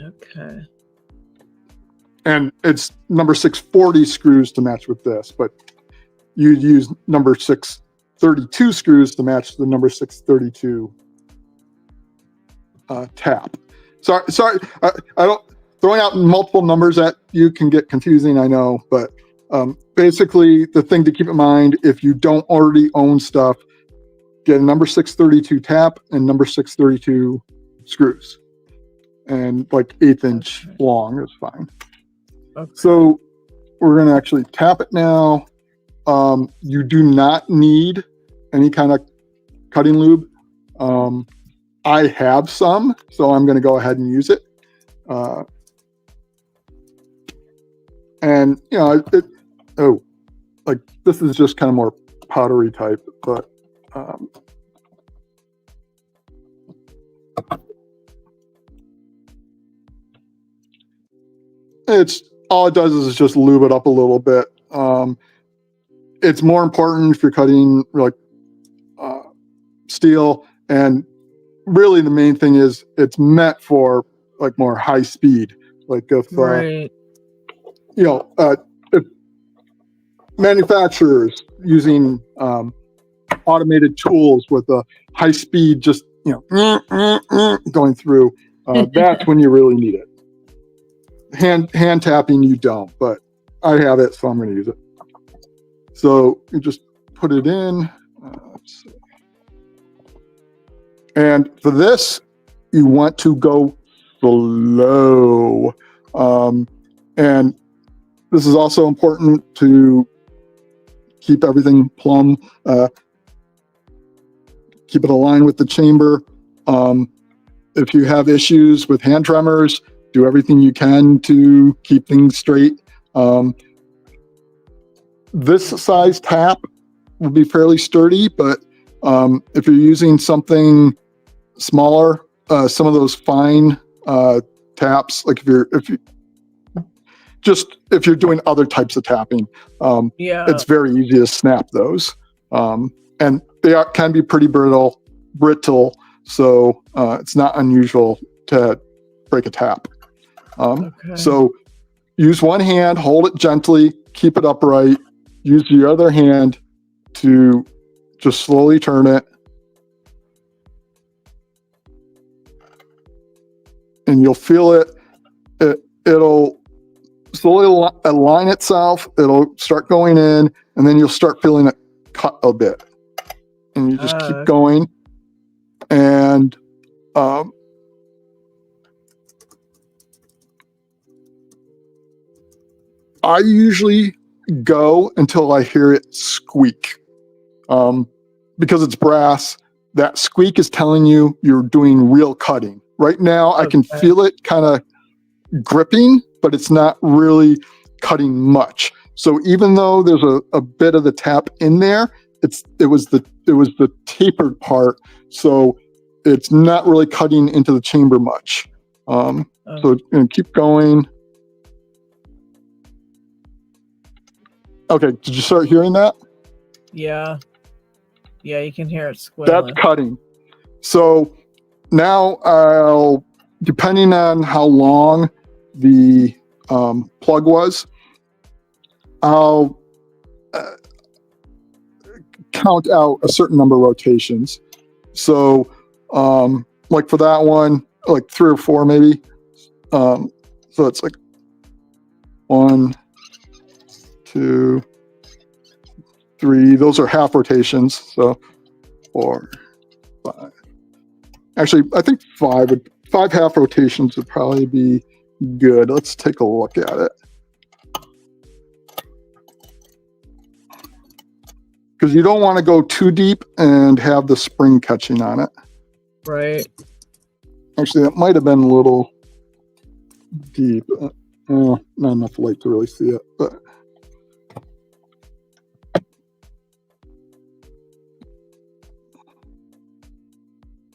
Okay. And it's number 640 screws to match with this, but you'd use number 632 screws to match the number 632 tap. Sorry, I don't, throwing out multiple numbers at you can get confusing, I know, but basically the thing to keep in mind, if you don't already own stuff, get a number 632 tap and number 632 screws, and like 1/8 inch long is fine. Okay. So we're going to actually tap it now. You do not need any kind of cutting lube. I have some, so I'm going to go ahead and use it. And you know, like this is just kind of more powdery type, but it's all it does is just lube it up a little bit. It's more important if you're cutting like steel, and really the main thing is it's meant for like more high speed. Like if if manufacturers using automated tools with a high speed, just going through, that's when you really need it. Hand tapping, you don't, but I have it, so I'm going to use it. So you just put it in. Let's see. And for this, you want to go slow. And this is also important to keep everything plumb, keep it aligned with the chamber. If you have issues with hand tremors, do everything you can to keep things straight. this size tap will be fairly sturdy, but if you're using something smaller, some of those fine taps, like if you're doing other types of tapping, it's very easy to snap those, and they can be pretty brittle, so it's not unusual to break a tap. So use one hand, hold it gently, keep it upright. Use your other hand to just slowly turn it. And you'll feel it'll slowly align itself. It'll start going in, and then you'll start feeling it cut a bit. And you just keep going. And I usually go until I hear it squeak. Because it's brass, that squeak is telling you you're doing real cutting. Right now, I can feel it kind of gripping, but it's not really cutting much. So even though there's a bit of the tap in there, it was the tapered part, so it's not really cutting into the chamber much. So keep going. Okay, did you start hearing that? Yeah. Yeah, you can hear it squealing. That's cutting. So now depending on how long the plug was, I'll count out a certain number of rotations. So like for that one, like 3 or 4 maybe. So it's like 1, 2, 3. Those are half rotations. So 4, 5. Actually, I think 5 half rotations would probably be good. Let's take a look at it. Because you don't want to go too deep and have the spring catching on it. Right. Actually, that might have been a little deep. Not enough light to really see it, but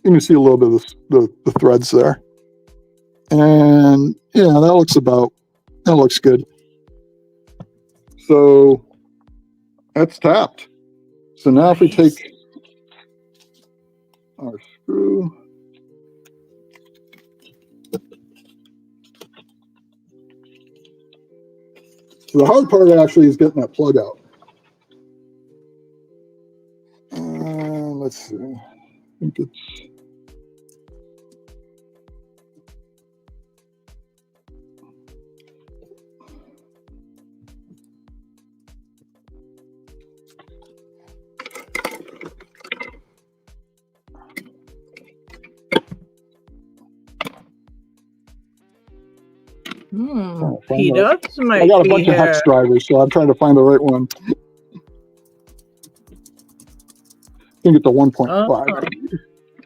you can see a little bit of the threads there. And yeah, that looks good. So that's tapped. So now if we take our screw, so the hard part actually is getting that plug out. Let's see. I think it's P-Dubs might I got a be bunch of hex here. drivers, so I'm trying to find the right one. I think it's a 1.5.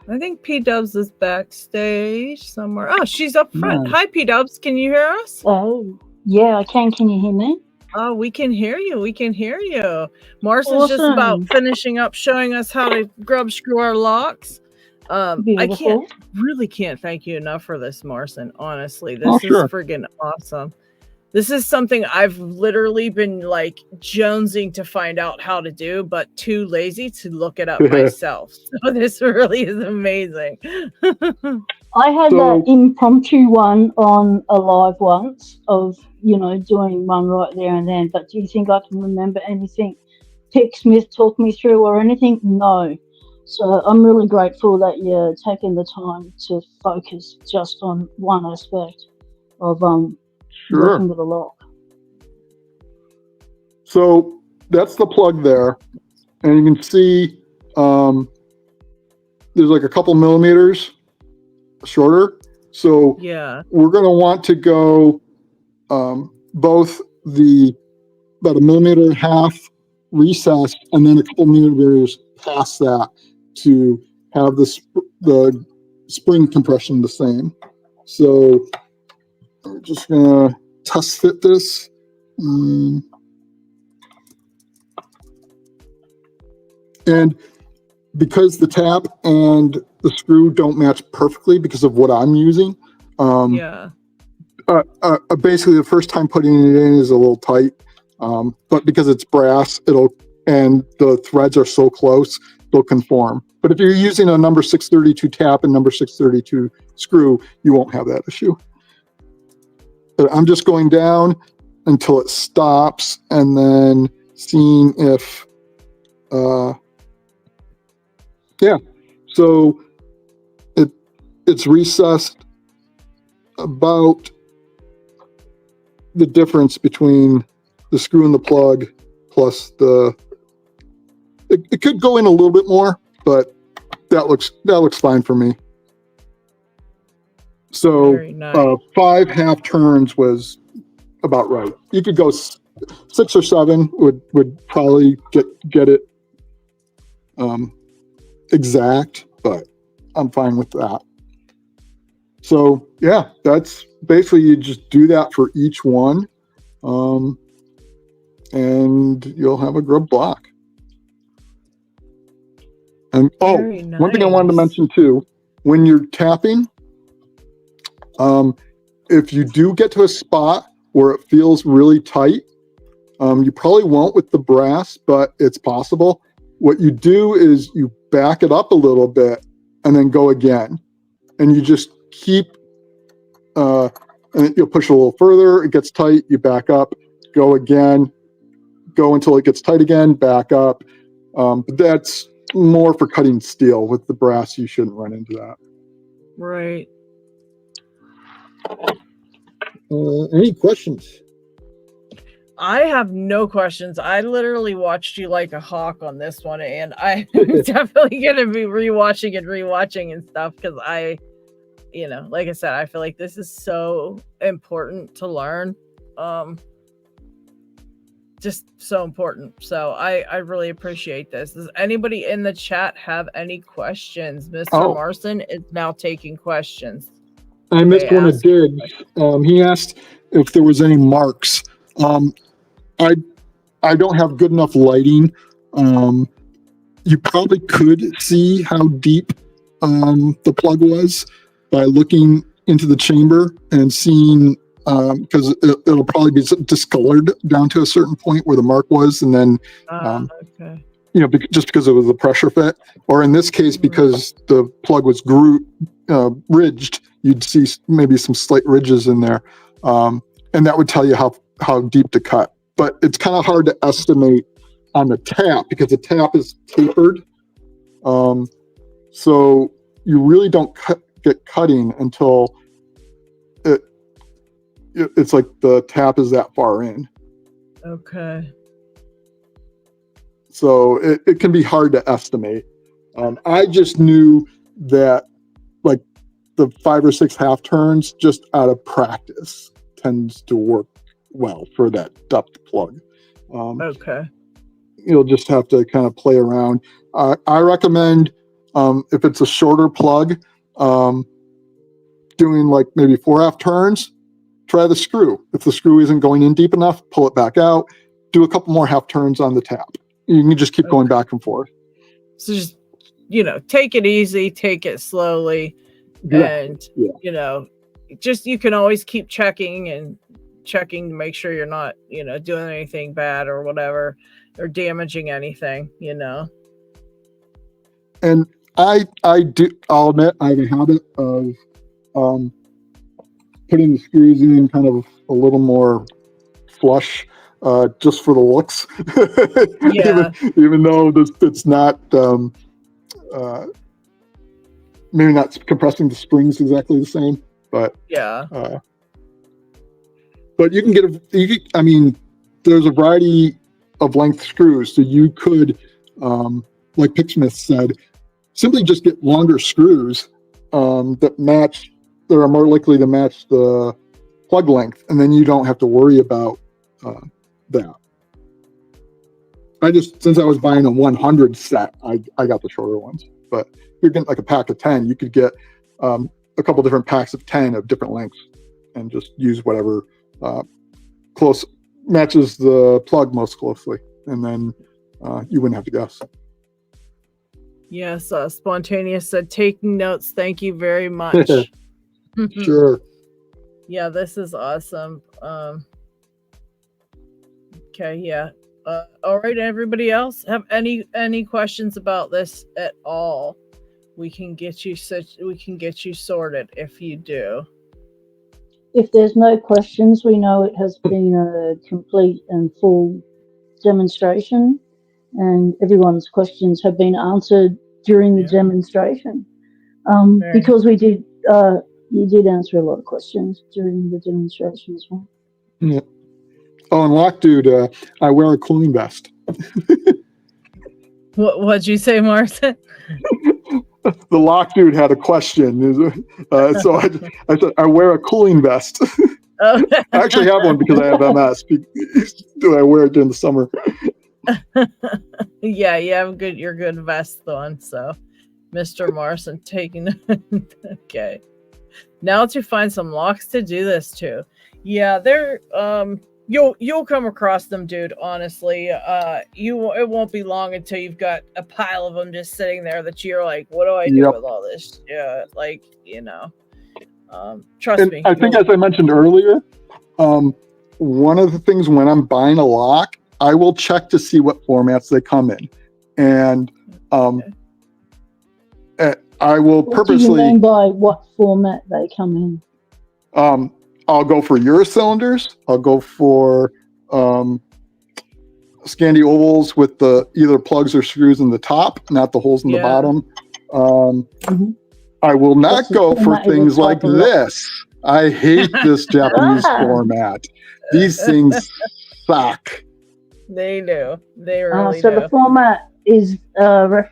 I think P-Dubs is backstage somewhere. Oh, she's up front. Hi, P-Dubs. Can you hear us? Oh, yeah, I can. Can you hear me? Oh, we can hear you. We can hear you. Marston's just about finishing up showing us how to grub screw our locks. I really can't thank you enough for this, Marson. Honestly, this is friggin' awesome. This is something I've literally been like jonesing to find out how to do, but too lazy to look it up myself. So this really is amazing. I had that impromptu one on a live once of, doing one right there and then. But do you think I can remember anything? Text me, talk me through or anything? No. So I'm really grateful that you're taking the time to focus just on one aspect of working with a lock. So that's the plug there, and you can see there's like a couple millimeters shorter. So we're going to want to go both about 1.5 millimeters recessed, and then a couple millimeters past that to have the spring compression the same. So we're just gonna test fit this. And because the tap and the screw don't match perfectly because of what I'm using, Yeah. Basically the first time putting it in is a little tight, but because it's brass, and the threads are so close, they'll conform. But if you're using a number 632 tap and number 632 screw, you won't have that issue. But I'm just going down until it stops and then seeing if, yeah, so it's recessed about the difference between the screw and the plug plus it could go in a little bit more, but that looks fine for me. So Very nice. 5 half turns was about right. You could go 6 or 7 would probably get it exact, but I'm fine with that. So yeah, that's basically, you just do that for each one, and you'll have a Grub block. And Very one thing I wanted to nice. mention too, when you're tapping, if you do get to a spot where it feels really tight, you probably won't with the brass, but it's possible. What you do is you back it up a little bit and then go again, and you just keep, and you'll push a little further, it gets tight, you back up, go again, go until it gets tight again, back up. But that's more for cutting steel. With the brass, you shouldn't run into that. Right. Any questions? I have no questions. I literally watched you like a hawk on this one, and I'm definitely gonna be rewatching and stuff, because like I said, I feel like this is so important to learn. Just so important. So I really appreciate this. Does anybody in the chat have any questions? Mr. Marson is now taking questions. I missed one of Diggs. He asked if there was any marks. I don't have good enough lighting. You probably could see how deep the plug was by looking into the chamber and seeing, because it'll probably be discolored down to a certain point where the mark was, and then okay. Just because it was a pressure fit, or in this case because the plug was ridged, you'd see maybe some slight ridges in there, and that would tell you how deep to cut. But it's kind of hard to estimate on the tap because the tap is tapered, so you really don't get cutting until it's like the tap is that far in. Okay. So it can be hard to estimate. I just knew that like the 5 or 6 half turns just out of practice tends to work well for that depth plug. Okay. You'll just have to kind of play around. I recommend, if it's a shorter plug, doing like maybe 4 half turns, try the screw. If the screw isn't going in deep enough, pull it back out, do a couple more half turns on the tap. You can just keep going back and forth. So just, take it easy, take it slowly. And, just, you can always keep checking to make sure you're not, doing anything bad or whatever, or damaging anything, And I'll admit, I have a habit of putting the screws in kind of a little more flush, just for the looks. Yeah. even though it's not, maybe not compressing the springs exactly the same, but yeah. But you can there's a variety of length screws, so you could, like Picksmith said, simply just get longer screws that are more likely to match the plug length, and then you don't have to worry about that. Since I was buying a 100 set, I got the shorter ones. But if you're getting like a pack of 10, you could get a couple different packs of 10 of different lengths and just use whatever matches the plug most closely, and then you wouldn't have to guess. Yes, Spontaneous said, taking notes. Thank you very much. Sure. Yeah, this is awesome. Okay, yeah. All right, everybody else have any questions about this at all? We can get you sorted if you do. If there's no questions, we know it has been a complete and full demonstration, and everyone's questions have been answered during the demonstration. Because we did, you did answer a lot of questions during the demonstration as well. Yeah. Oh, and Lock Dude, I wear a cooling vest. What'd you say, Martha? The Lock Dude had a question. So I said, I wear a cooling vest. Oh. I actually have one because I have MS. Do I wear it during the summer? Yeah, you have your good vest on. So, Mr. Marson taking. Okay. Now to find some locks to do this to. Yeah, they're you'll come across them, dude. Honestly, it won't be long until you've got a pile of them just sitting there that you're like, what do I do with all this? Yeah, like, trust me. I think, as I mentioned earlier, one of the things when I'm buying a lock, I will check to see what formats they come in, and I will purposely. What do you mean by what format they come in? I'll go for Euro cylinders. I'll go for Scandi ovals with the either plugs or screws in the top, not the holes in the bottom. I will not go for things like this. I hate this Japanese format. These things suck. They do. They really so do. The format is another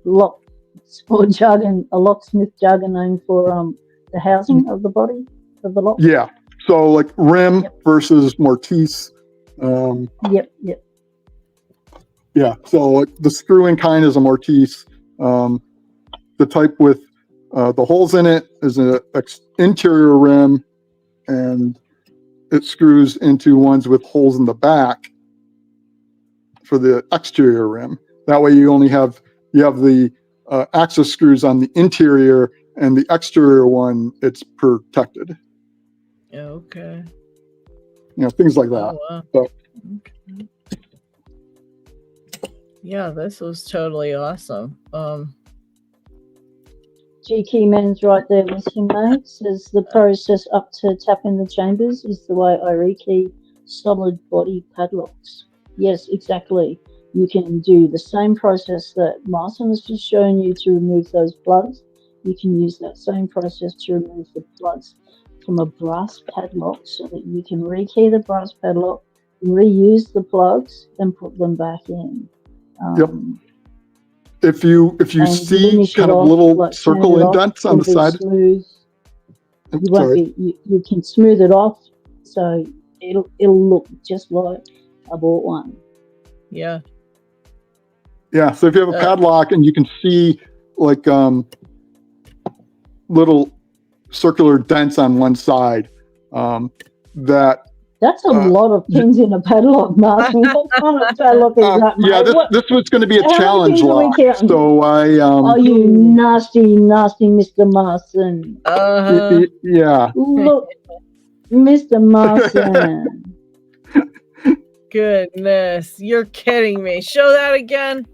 Locksport jargon, a locksmith jargon name for the housing of the body of the lock. Yeah. So like rim versus mortise. Yep. Yeah. So like the screw-in kind is a mortise. The type with the holes in it is an interior rim, and it screws into ones with holes in the back for the exterior rim. That way you have the access screws on the interior, and the exterior one, it's protected. Okay. Things like that. Oh, wow. So, okay. Yeah, this was totally awesome. GK Man's right there listening, mate. Says the process up to tap in the chambers is the way I rekey solid body padlocks. Yes, exactly. You can do the same process that Martin has just shown you to remove those plugs. You can use that same process to remove the plugs from a brass padlock so that you can rekey the brass padlock, reuse the plugs, and put them back in. If you see kind of little circle indents on the side, smooth. You can smooth it off, so it'll look just like I bought one. Yeah. Yeah. So if you have a padlock and you can see like little circular dents on one side, that's a lot of pins in a padlock, Martin. What kind of padlock is that, mate? Yeah, this was going to be a challenge lock. So oh, you nasty Mr. Marson. Yeah. Look, Mr. Marson. Goodness, you're kidding me. Show that again.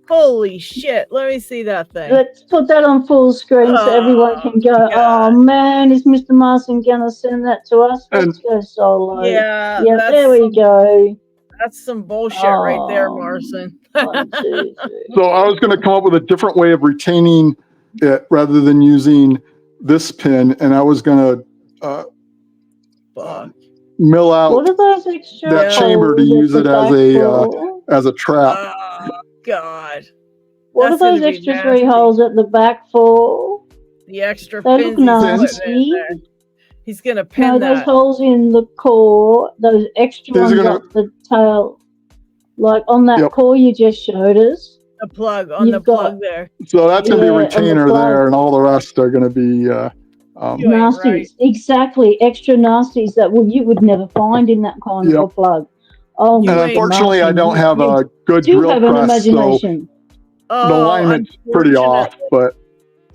Holy shit. Let me see that thing. Let's put that on full screen so everyone can go, God. Oh, man, is Mr. Marson going to send that to us? Let's go solo. Yeah, there we go. That's some bullshit right there, Marson. 1, 2, 3. So I was going to come up with a different way of retaining it rather than using this pin, and I was going to mill out what are those extra that chamber to use it as a trap. God. What are those extra 3 holes at the back for? The extra they pins look nasty. He's going to pin those holes in the core, those extra ones up the tail, like on that core you just showed us. The plug, on the plug there. So that's going to be a retainer there, and all the rest are going to be nasties. Right. Exactly, extra nasties that you would never find in that kind of a plug. Oh, You And ain't- unfortunately, I don't have a good you drill have an press, so imagination. the Oh, alignment's pretty off. But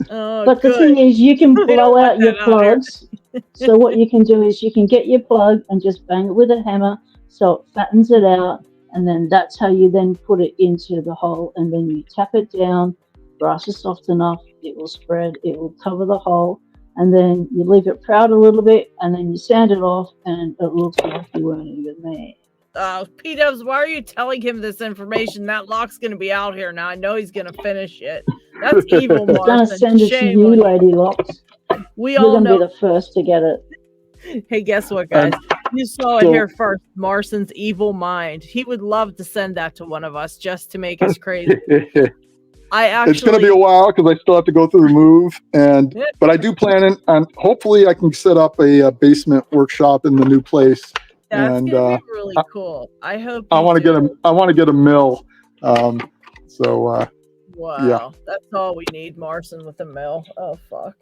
Oh, But the good. thing is, you can I don't blow want out your that out here. plugs. So what you can do is you can get your plug and just bang it with a hammer so it fattens it out, and then that's how you then put it into the hole, and then you tap it down. Brass is soft enough, it will spread, it will cover the hole, and then you leave it proud a little bit, and then you sand it off, and it looks like you weren't even there. Oh, P-Dubs, why are you telling him this information? That lock's going to be out here now. I know he's going to finish it. That's evil, I'm gonna Marson. send it to Shame you, on you. Lady Locks. We You're all gonna be know. the first to get it. Hey, guess what, guys? You saw it so- here first. Marson's evil mind. He would love to send that to one of us just to make us crazy. I actually. it's going to be a while because I still have to go through the move, but I do plan on. Hopefully, I can set up a basement workshop in the new place. That's and gonna be really cool. I hope. I want to do. get a. I want to get a mill. So Wow, that's all we need, Marson with a mill. Oh fuck.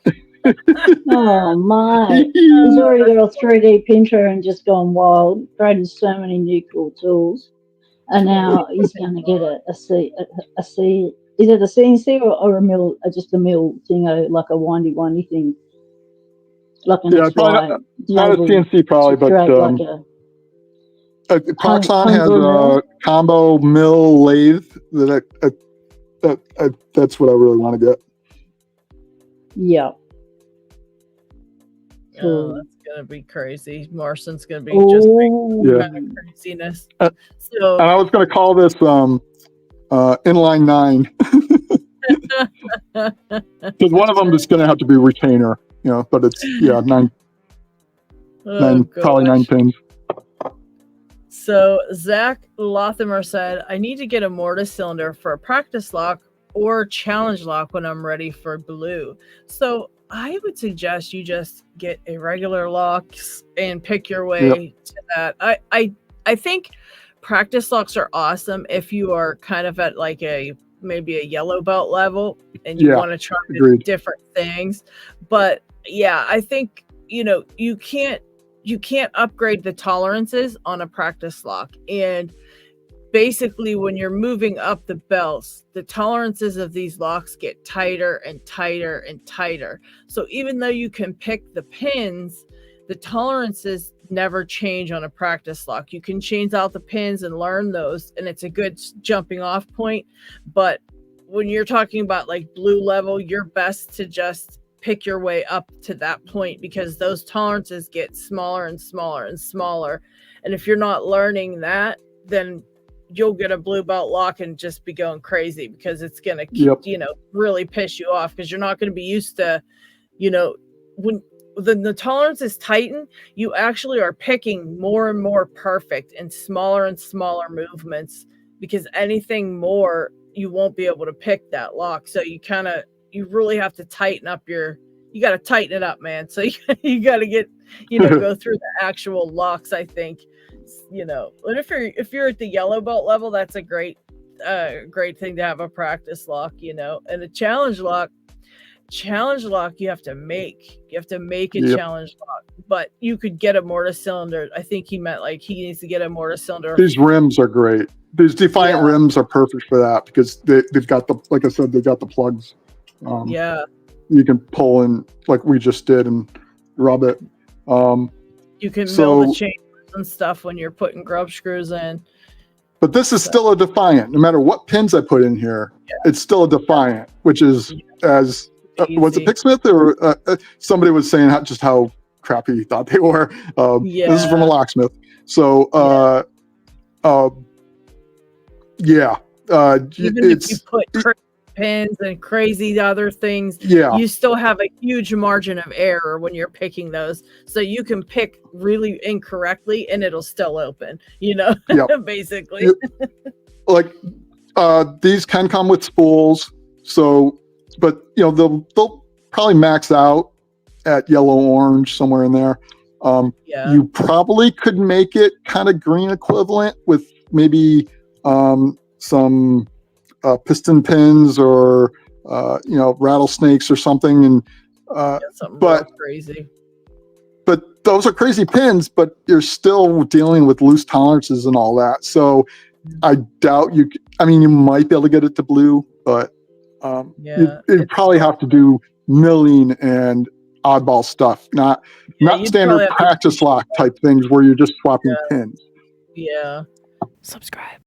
Oh my! He's already got a 3D printer and just gone wild, created so many new cool tools, and now he's going to get a C. Is it a CNC or a mill? Just a mill thing, like a windy thing, like an yeah, probably XY not a table CNC probably, to but create like a Proxon has homebrew mill. a combo mill lathe that's what I really want to get. Yeah. Oh, Cool. that's gonna be crazy. Marson's gonna be just Oh, Yeah. kind of craziness. And So I was going to call this inline 9 because one of them is going to have to be retainer, but it's 9 probably 9 gosh. pins. So Zach Lothamer said, I need to get a mortise cylinder for a practice lock or challenge lock when I'm ready for blue. So I would suggest you just get a regular locks and pick your way to that. I think practice locks are awesome if you are kind of at like maybe a yellow belt level and you want to try different things. But yeah, I think you can't upgrade the tolerances on a practice lock. And basically when you're moving up the belts, the tolerances of these locks get tighter and tighter and tighter. So even though you can pick the pins, the tolerances never change on a practice lock. You can change out the pins and learn those, and it's a good jumping off point. But when you're talking about like blue level, you're best to just pick your way up to that point, because those tolerances get smaller and smaller and smaller. And if you're not learning that, then you'll get a blue belt lock and just be going crazy, because it's going to really piss you off, because you're not going to be used to, when the tolerances tighten, you actually are picking more and more perfect and smaller movements, because anything more, you won't be able to pick that lock. So you really have to tighten up you got to tighten it up, man. So you got to get, go through the actual locks, I think, and if you're at the yellow belt level, that's a great thing to have a practice lock, and a challenge lock, you have to make a challenge lock, but you could get a mortise cylinder. I think he meant like he needs to get a mortise cylinder. These rims are great. These Defiant rims are perfect for that, because they've got like I said, they've got the plugs. You can pull in like we just did and rub it. You can mill the chambers and stuff when you're putting grub screws in. But this is still a Defiant. No matter what pins I put in here, it's still a Defiant, which is was it Picksmith or somebody was saying how crappy he thought they were. This is from a locksmith. So even if you put pins and crazy other things, you still have a huge margin of error when you're picking those. So you can pick really incorrectly and it'll still open, basically. Like these can come with spools, but they'll probably max out at yellow orange, somewhere in there. You probably could make it kind of green equivalent with maybe some piston pins or rattlesnakes or something, and something real crazy. But those are crazy pins, but you're still dealing with loose tolerances and all that. So I doubt you. I mean, you might be able to get it to blue, but you'd probably have to do milling and oddball stuff, not standard practice lock type things where you're just swapping pins. Yeah. Subscribe.